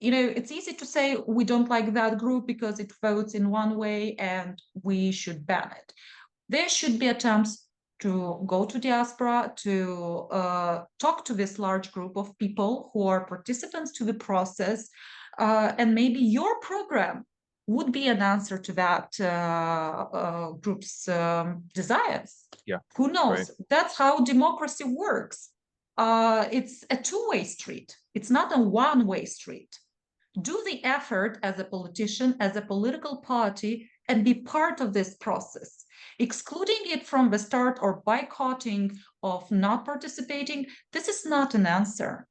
it's easy to say we don't like that group because it votes in one way and we should ban it. There should be attempts to go to diaspora, to talk to this large group of people who are participants to the process, and maybe your program would be an answer to that group's desires.
Yeah.
Who knows?
Right.
That's how democracy works. It's a two-way street. It's not a one-way street. Do the effort as a politician, as a political party, and be part of this process. Excluding it from the start or boycotting of not participating, this is not an answer.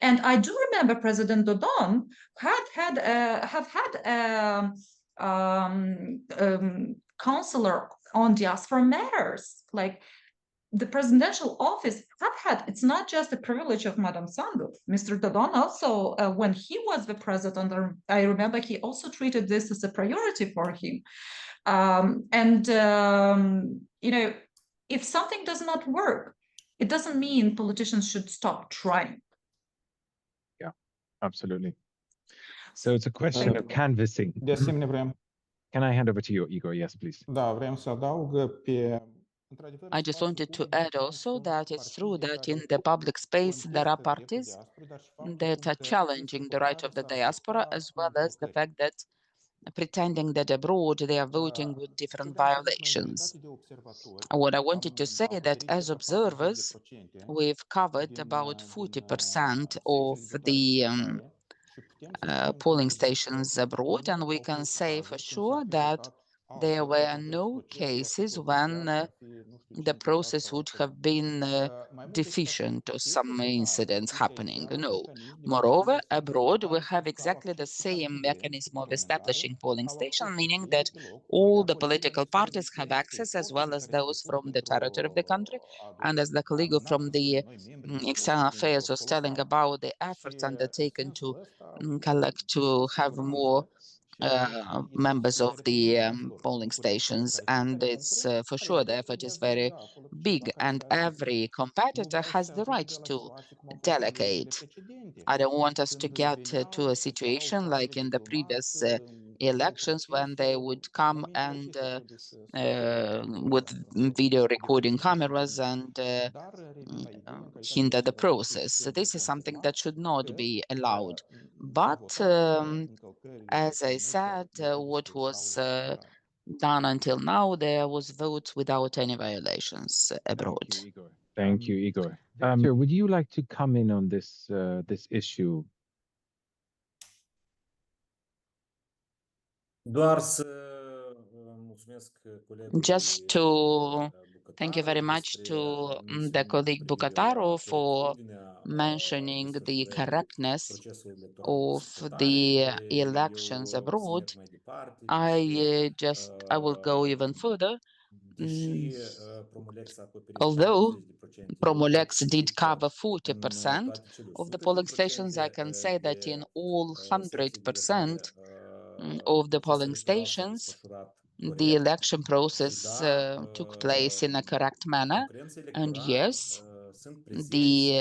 And I do remember President Dodon have had counselor on diaspora matters. Like, the presidential office it's not just the privilege of Madame Sandu. Mr. Dodon also, when he was the president, I remember he also treated this as a priority for him. If something does not work, it doesn't mean politicians should stop trying.
Yeah, absolutely. So it's a question of canvassing.
De asemenea, vreau.
Can I hand over to you, Igor? Yes, please.
Da, vreau să adaug pe.
I just wanted to add also that it's true that in the public space there are parties that are challenging the right of the diaspora, as well as the fact that pretending that abroad they are voting with different violations. What I wanted to say that as observers, we've covered about 40% of the polling stations abroad, and we can say for sure that there were no cases when the process would have been deficient or some incidents happening. No. Moreover, abroad, we have exactly the same mechanism of establishing polling station, meaning that all the political parties have access, as well as those from the territory of the country. And as the colleague from the External Affairs was telling about the efforts undertaken to collect, to have more members of the polling stations, and it's for sure the effort is very big, and every competitor has the right to delegate. I don't want us to get to a situation like in the previous elections when they would come and with video recording cameras and hinder the process. So this is something that should not be allowed. But as I said, what was done until now, there was votes without any violations abroad.
Thank you, Igor. Sir, would you like to come in on this this issue?
Just to thank you very much to the colleague Bucataro for mentioning the correctness of the elections abroad. I will go even further. Although Promolex did cover 40% of the polling stations, I can say that in all 100% of the polling stations, the election process took place in a correct manner. And yes, the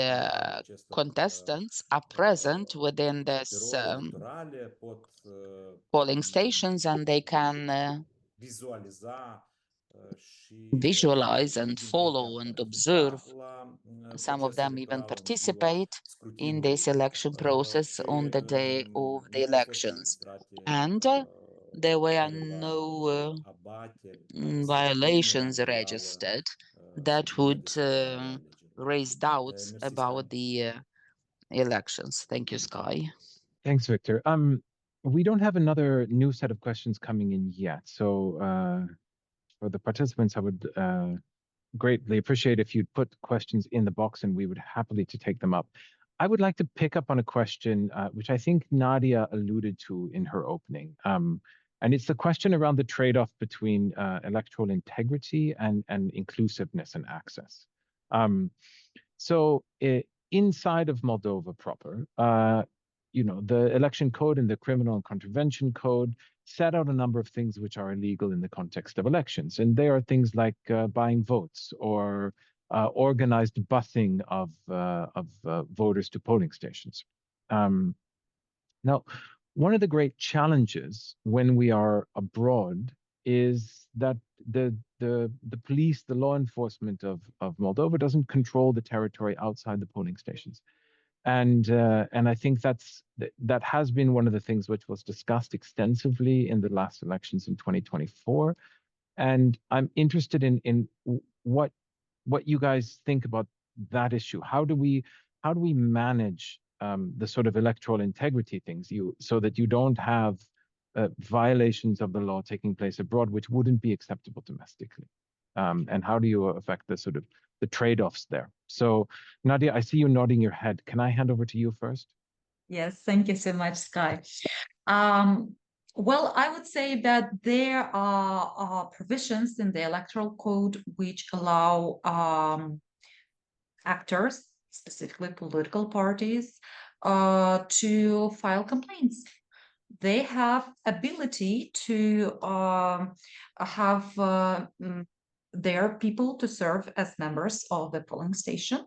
contestants are present within this polling stations, and they can visualize and follow and observe. Some of them even participate in this election process on the day of the elections. And there were no violations registered that would raise doubts
Merci,
about
Sky.
the elections. Thank you, Sky.
Thanks, Victor. We don't have another new set of questions coming in yet. So for the participants, I would greatly appreciate if you'd put questions in the box and we would happily to take them up. I would like to pick up on a question which I think Nadia alluded to in her opening. And it's the question around the trade-off between electoral integrity and inclusiveness and access. Inside of Moldova proper, the election code and the criminal and contravention code set out a number of things which are illegal in the context of elections. And they are things like buying votes or organized busing of voters to polling stations. Now, one of the great challenges when we are abroad is that the police, the law enforcement of Moldova doesn't control the territory outside the polling stations. And I think that has been one of the things which was discussed extensively in the last elections in 2024. And I'm interested in what you guys think about that issue. How do we manage the sort of electoral integrity things so that you don't have violations of the law taking place abroad, which wouldn't be acceptable domestically? And how do you affect the sort of the trade-offs there? So Nadia, I see you nodding your head. Can I hand over to you first?
Yes, thank you so much, Sky. Well, I would say that there are provisions in the electoral code which allow actors, specifically political parties, to file complaints. They have ability to have their people to serve as members of the polling station.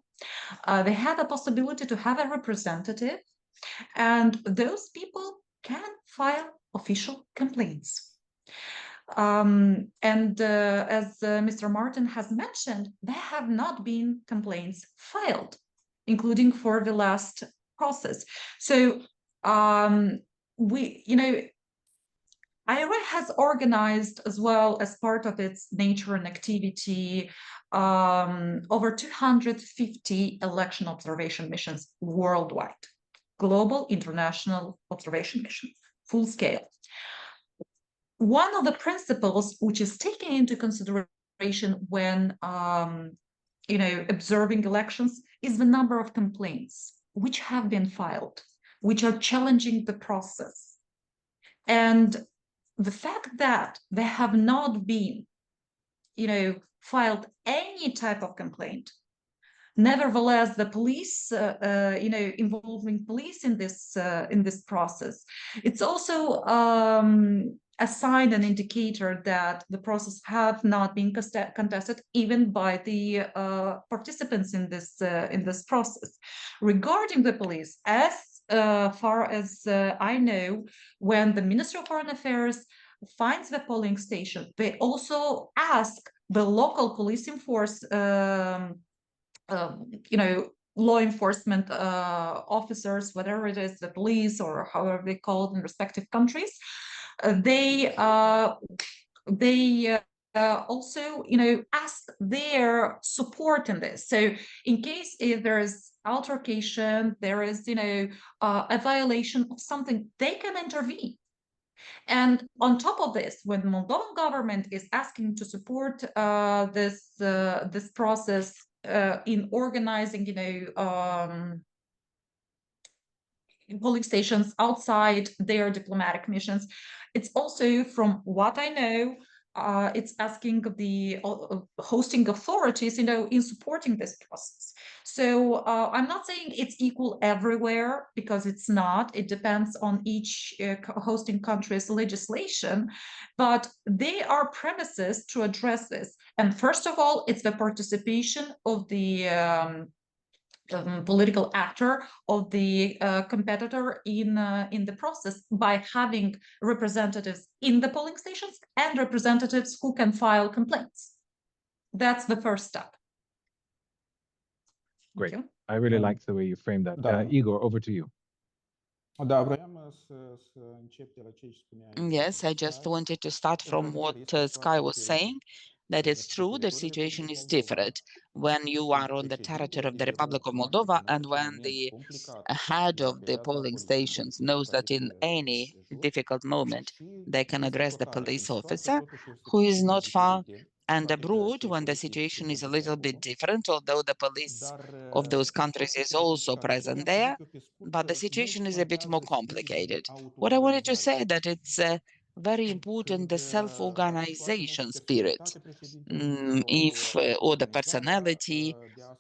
They have a possibility to have a representative, and those people can file official complaints. And as Mr. Martin has mentioned, there have not been complaints filed, including for the last process. So IRA has organized, as well as part of its nature and activity, over 250 election observation missions worldwide, global international observation missions, full scale. One of the principles which is taken into consideration when observing elections is the number of complaints which have been filed, which are challenging the process. And the fact that there have not been, filed any type of complaint, nevertheless, the police, involving police in this process, it's also a sign, an indicator that the process have not been contested even by the participants in this process. Regarding the police, as far as I know, when the Ministry of Foreign Affairs finds the polling station, they also ask the local police law enforcement officers, whether it is the police or however they call it in respective countries, they also, ask their support in this. So in case if there is altercation, there is, a violation of something, they can intervene. And on top of this, when the Moldovan government is asking to support this process in organizing, polling stations outside their diplomatic missions, it's also, from what I know, it's asking the hosting authorities, in supporting this process. So I'm not saying it's equal everywhere, because it's not. It depends on each hosting country's legislation, but there are premises to address this. And first of all, it's the participation of the political actor, of the competitor in the process, by having representatives in the polling stations and representatives who can file complaints. That's the first step.
Great. I really like the way you framed that. Igor, over to you.
Yes, I just wanted to start from what Sky was saying. that it's true the situation is different when you are on the territory of the Republic of Moldova and when the head of the polling stations knows that in any difficult moment they can address the police officer who is not far, and abroad when the situation is a little bit different, although the police of those countries is also present there, but the situation is a bit more complicated. What I wanted to say that it's very important the self-organization spirit, or the personality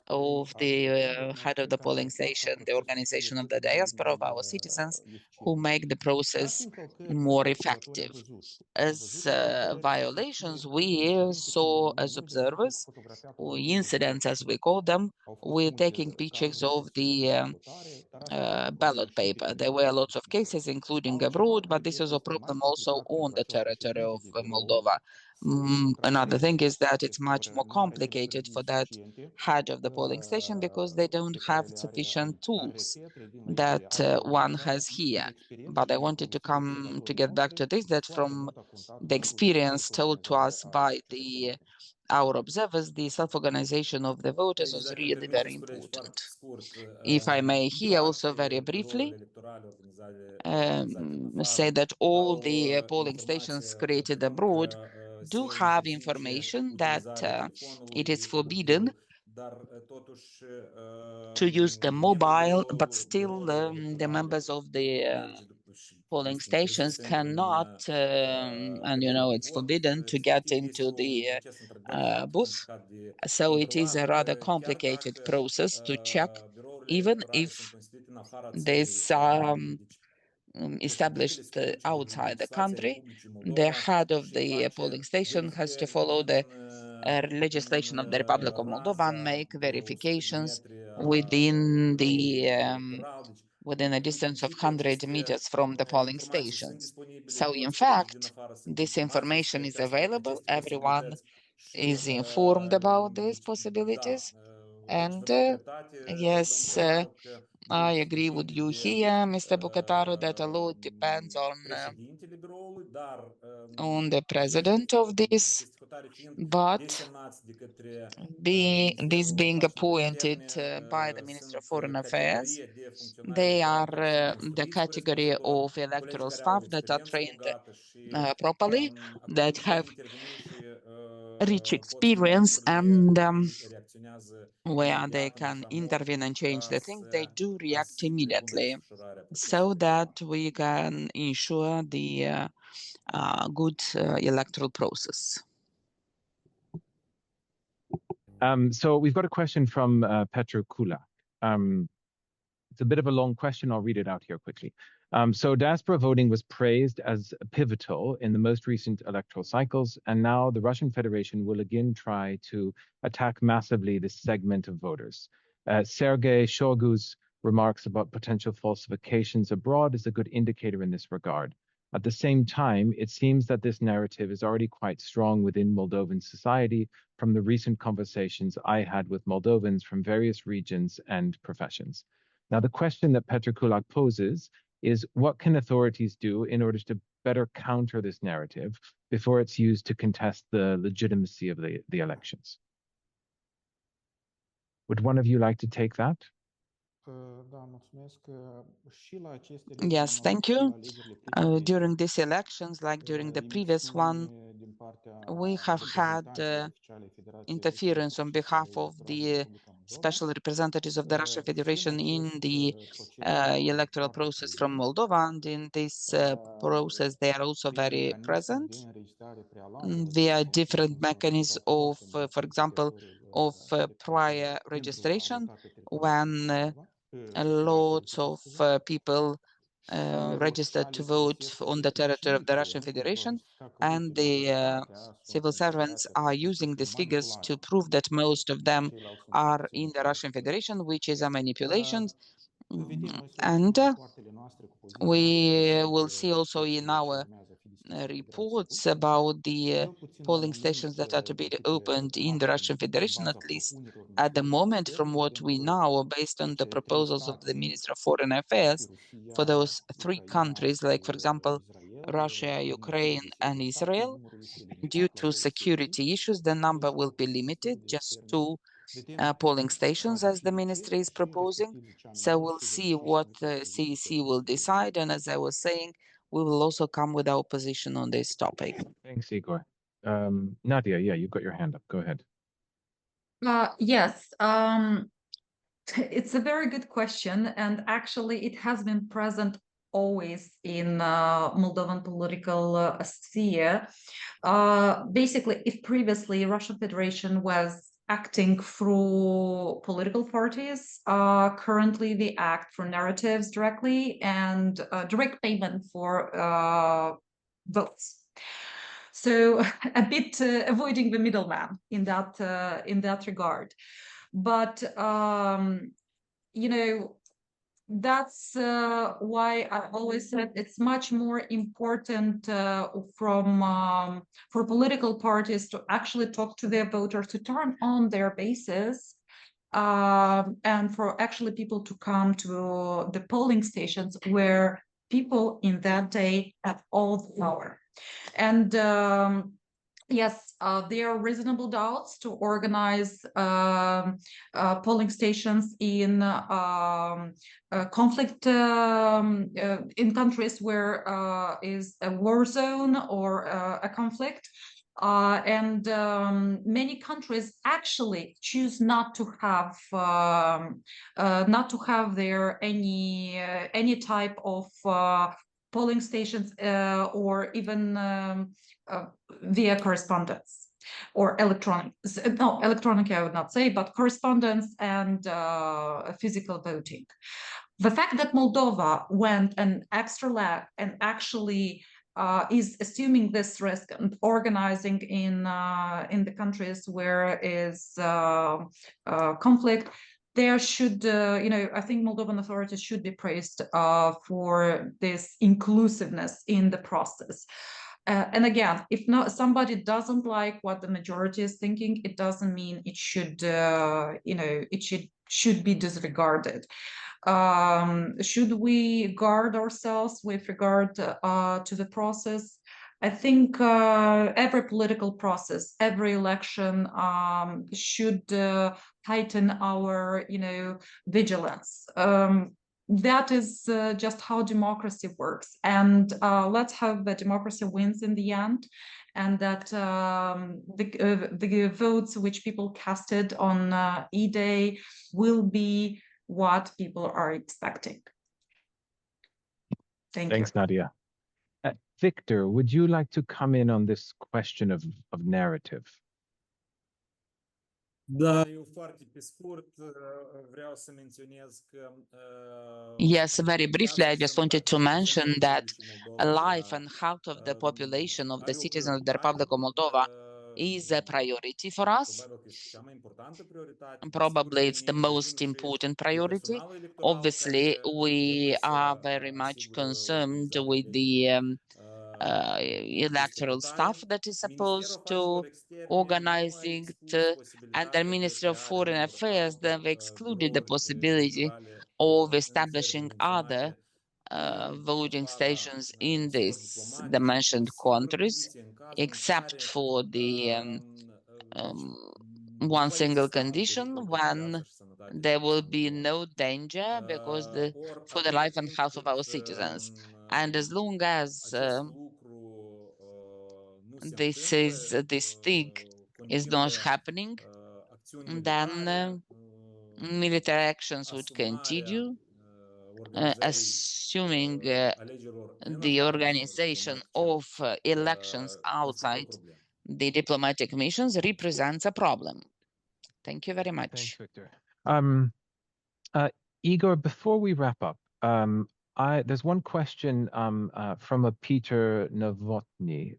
of the head of the polling station, the organization of the diaspora of our citizens who make the process more effective. As violations, we saw as observers, or incidents as we call them, we're taking pictures of the ballot paper. There were lots of cases, including abroad, but this is a problem also on the territory of Moldova. Another thing is that it's much more complicated for that head of the polling station because they don't have sufficient tools that one has here. But I wanted to get back to this, that from the experience told to us by our observers, the self-organization of the voters was really very important. If I may here also very briefly say that all the polling stations created abroad do have information that it is forbidden to use the mobile, but still the members of the polling stations cannot, and it's forbidden to get into the booth. So it is a rather complicated process to check, even if this established outside the country. The head of the polling station has to follow the legislation of the Republic of Moldova and make verifications within a distance of 100 meters from the polling stations. So in fact, this information is available. Everyone is informed about these possibilities. And yes, I agree with you here, Mr. Bucataro, that a lot depends on the president of this, but this being appointed by the Minister of Foreign Affairs, they are the category of electoral staff that are trained properly, that have rich experience, and where they can intervene and change the things, they do react immediately so that we can ensure the good electoral process.
So we've got a question from Petro Kula. It's a bit of a long question. I'll read it out here quickly. So diaspora voting was praised as pivotal in the most recent electoral cycles, and now the Russian Federation will again try to attack massively this segment of voters. Sergei Shoigu's remarks about potential falsifications abroad is a good indicator in this regard. At the same time, it seems that this narrative is already quite strong within Moldovan society from the recent conversations I had with Moldovans from various regions and professions. Now, the question that Petr Kulak poses is, what can authorities do in order to better counter this narrative before it's used to contest the legitimacy of the elections? Would one of you like to take that?
Yes, thank you. During these elections, like during the previous one, we have had interference on behalf of the special representatives of the Russian Federation in the electoral process from Moldova, and in this process they are also very present via different mechanisms of, for example, of prior registration, when lots of people registered to vote on the territory of the Russian Federation, and the civil servants are using these figures to prove that most of them are in the Russian Federation, which is a manipulation. And we will see also in our reports about the polling stations that are to be opened in the Russian Federation, at least at the moment, from what we know, based on the proposals of the Minister of Foreign Affairs, for those 3 countries, like, for example, Russia, Ukraine, and Israel. Due to security issues, the number will be limited just to polling stations, as the ministry is proposing. So we'll see what the CEC will decide. And as I was saying, we will also come with our position on this topic.
Thanks, Igor. Nadia, yeah, you've got your hand up. Go ahead.
Yes, it's a very good question, and actually it has been present always in Moldovan political sphere. Basically, if previously Russian Federation was acting through political parties, currently they act through narratives directly and direct payment for votes. So a bit avoiding the middleman in that regard. But you know, that's why I always said it's much more important for political parties to actually talk to their voters, to turn on their bases, and for actually people to come to the polling stations where people in that day have all the power. And yes, there are reasonable doubts to organize polling stations in conflict in countries where is a war zone or a conflict. And many countries actually choose not to have there any type of polling stations or even via correspondence or electronic. No, electronic I would not say, but correspondence and physical voting. The fact that Moldova went an extra leg and actually is assuming this risk and organizing in the countries where is conflict, there should, I think Moldovan authorities should be praised for this inclusiveness in the process. And again, if not, somebody doesn't like what the majority is thinking, it doesn't mean it should, it should be disregarded. Should we guard ourselves with regard to the process? I think every political process, every election should heighten our, vigilance. That is just how democracy works. And let's hope that democracy wins in the end, and that the votes which people casted on E-Day will be what people are expecting.
Thanks, Nadia. Victor, would you like to come in on this question of narrative?
Da, eu foarte pe scurt vreau să menționez că
Yes, very briefly, I just wanted to mention that a life and health of the population of the citizens of the Republic of Moldova is a priority for us. Probably it's the most important priority. Obviously, we are very much concerned with the electoral staff that is supposed to organize it, and the Ministry of Foreign Affairs, they've excluded the possibility of establishing other voting stations in the mentioned countries, except for the one single condition, when there will be no danger because for the life and health of our citizens. And as long as this thing is not happening, then military actions would continue, assuming the organization of elections outside the diplomatic missions represents a problem. Thank you very much.
Thanks, Victor. Igor, before we wrap up, there's one question from a Peter Novotny,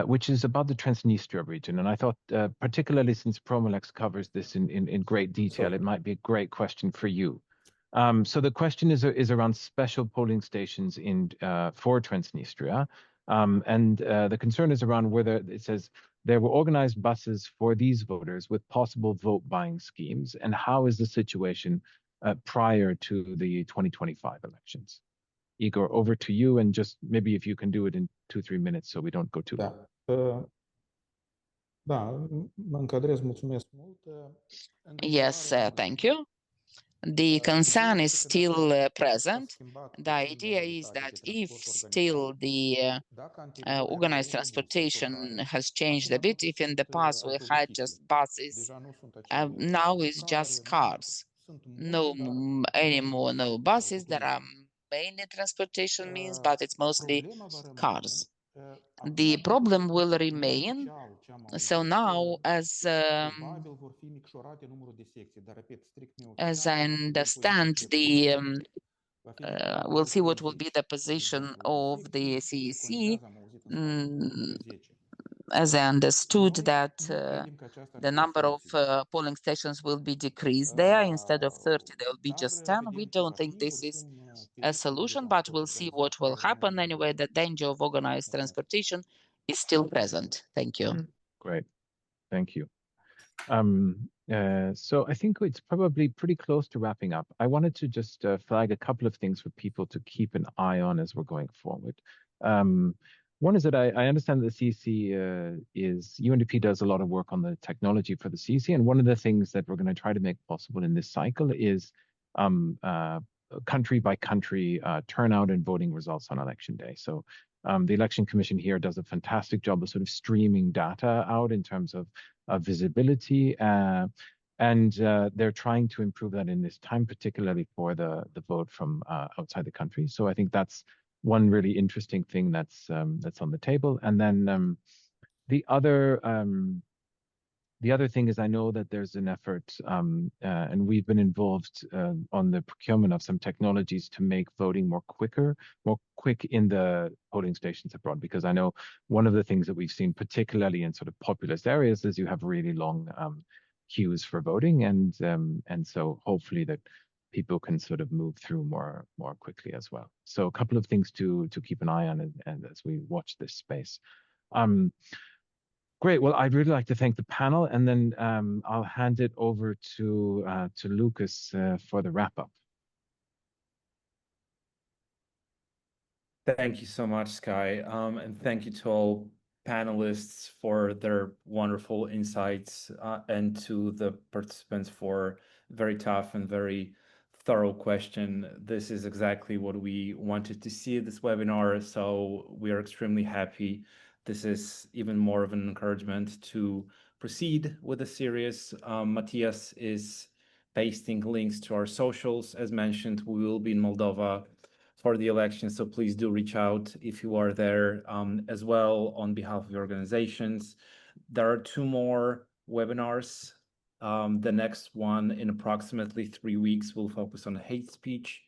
which is about the Transnistria region. And I thought, particularly since Promolex covers this in great detail, it might be a great question for you. So the question is around special polling stations for Transnistria. And the concern is around whether it says there were organized buses for these voters with possible vote buying schemes. And how is the situation prior to the 2025 elections? Igor, over to you, and just maybe if you can do it in 2-3 minutes so we don't go too long.
Mă încadrez, mulțumesc mult.
Yes, thank you. The concern is still present. The idea is that if still the organized transportation has changed a bit, if in the past we had just buses, now it's just cars. No anymore, no buses. There are mainly transportation means, but it's mostly cars. The problem will remain. So now, as I understand, we'll see what will be the position of the CEC. As I understood that the number of polling stations will be decreased there. Instead of 30, there will be just 10. We don't think this is a solution, but we'll see what will happen. Anyway, the danger of organized transportation is still present. Thank you.
Great. Thank you. So I think it's probably pretty close to wrapping up. I wanted to just flag a couple of things for people to keep an eye on as we're going forward. One is that I understand that the CEC UNDP does a lot of work on the technology for the CEC, and one of the things that we're going to try to make possible in this cycle is country by country turnout and voting results on election day. So the Election Commission here does a fantastic job of sort of streaming data out in terms of visibility, and they're trying to improve that in this time, particularly for the vote from outside the country. So I think that's one really interesting thing that's on the table. And then the other thing is, I know that there's an effort, and we've been involved on the procurement of some technologies to make voting more quick in the polling stations abroad, because I know one of the things that we've seen, particularly in sort of populous areas, is you have really long queues for voting, and so hopefully that people can sort of move through more quickly as well. So a couple of things to keep an eye on and as we watch this space. Great. Well, I'd really like to thank the panel, and then I'll hand it over to Lucas for the wrap up.
Thank you so much, Sky, and thank you to all panelists for their wonderful insights, and to the participants for very tough and very thorough question. This is exactly what we wanted to see at this webinar, so we are extremely happy. This is even more of an encouragement to proceed with the series. Matthias is pasting links to our socials. As mentioned, we will be in Moldova for the election, so please do reach out if you are there, as well on behalf of the organizations. There are 2 more webinars. The next one in approximately 3 weeks will focus on hate speech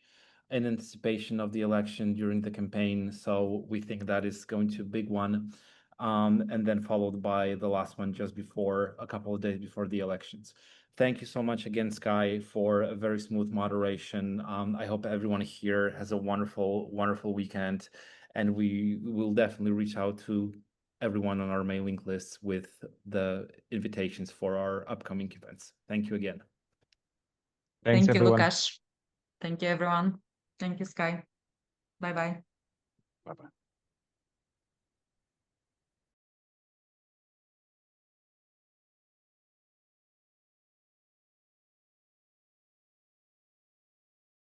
in anticipation of the election during the campaign. So we think that is going to be a big one. And then followed by the last one just before, a couple of days before the elections. Thank you so much again, Sky, for a very smooth moderation. I hope everyone here has a wonderful, wonderful weekend, and we will definitely reach out to everyone on our mailing lists with the invitations for our upcoming events. Thank you again.
Thanks,
Thank you,
everyone.
Lukasz. Thank you, everyone. Thank you, Sky. Bye-bye.
Bye-bye.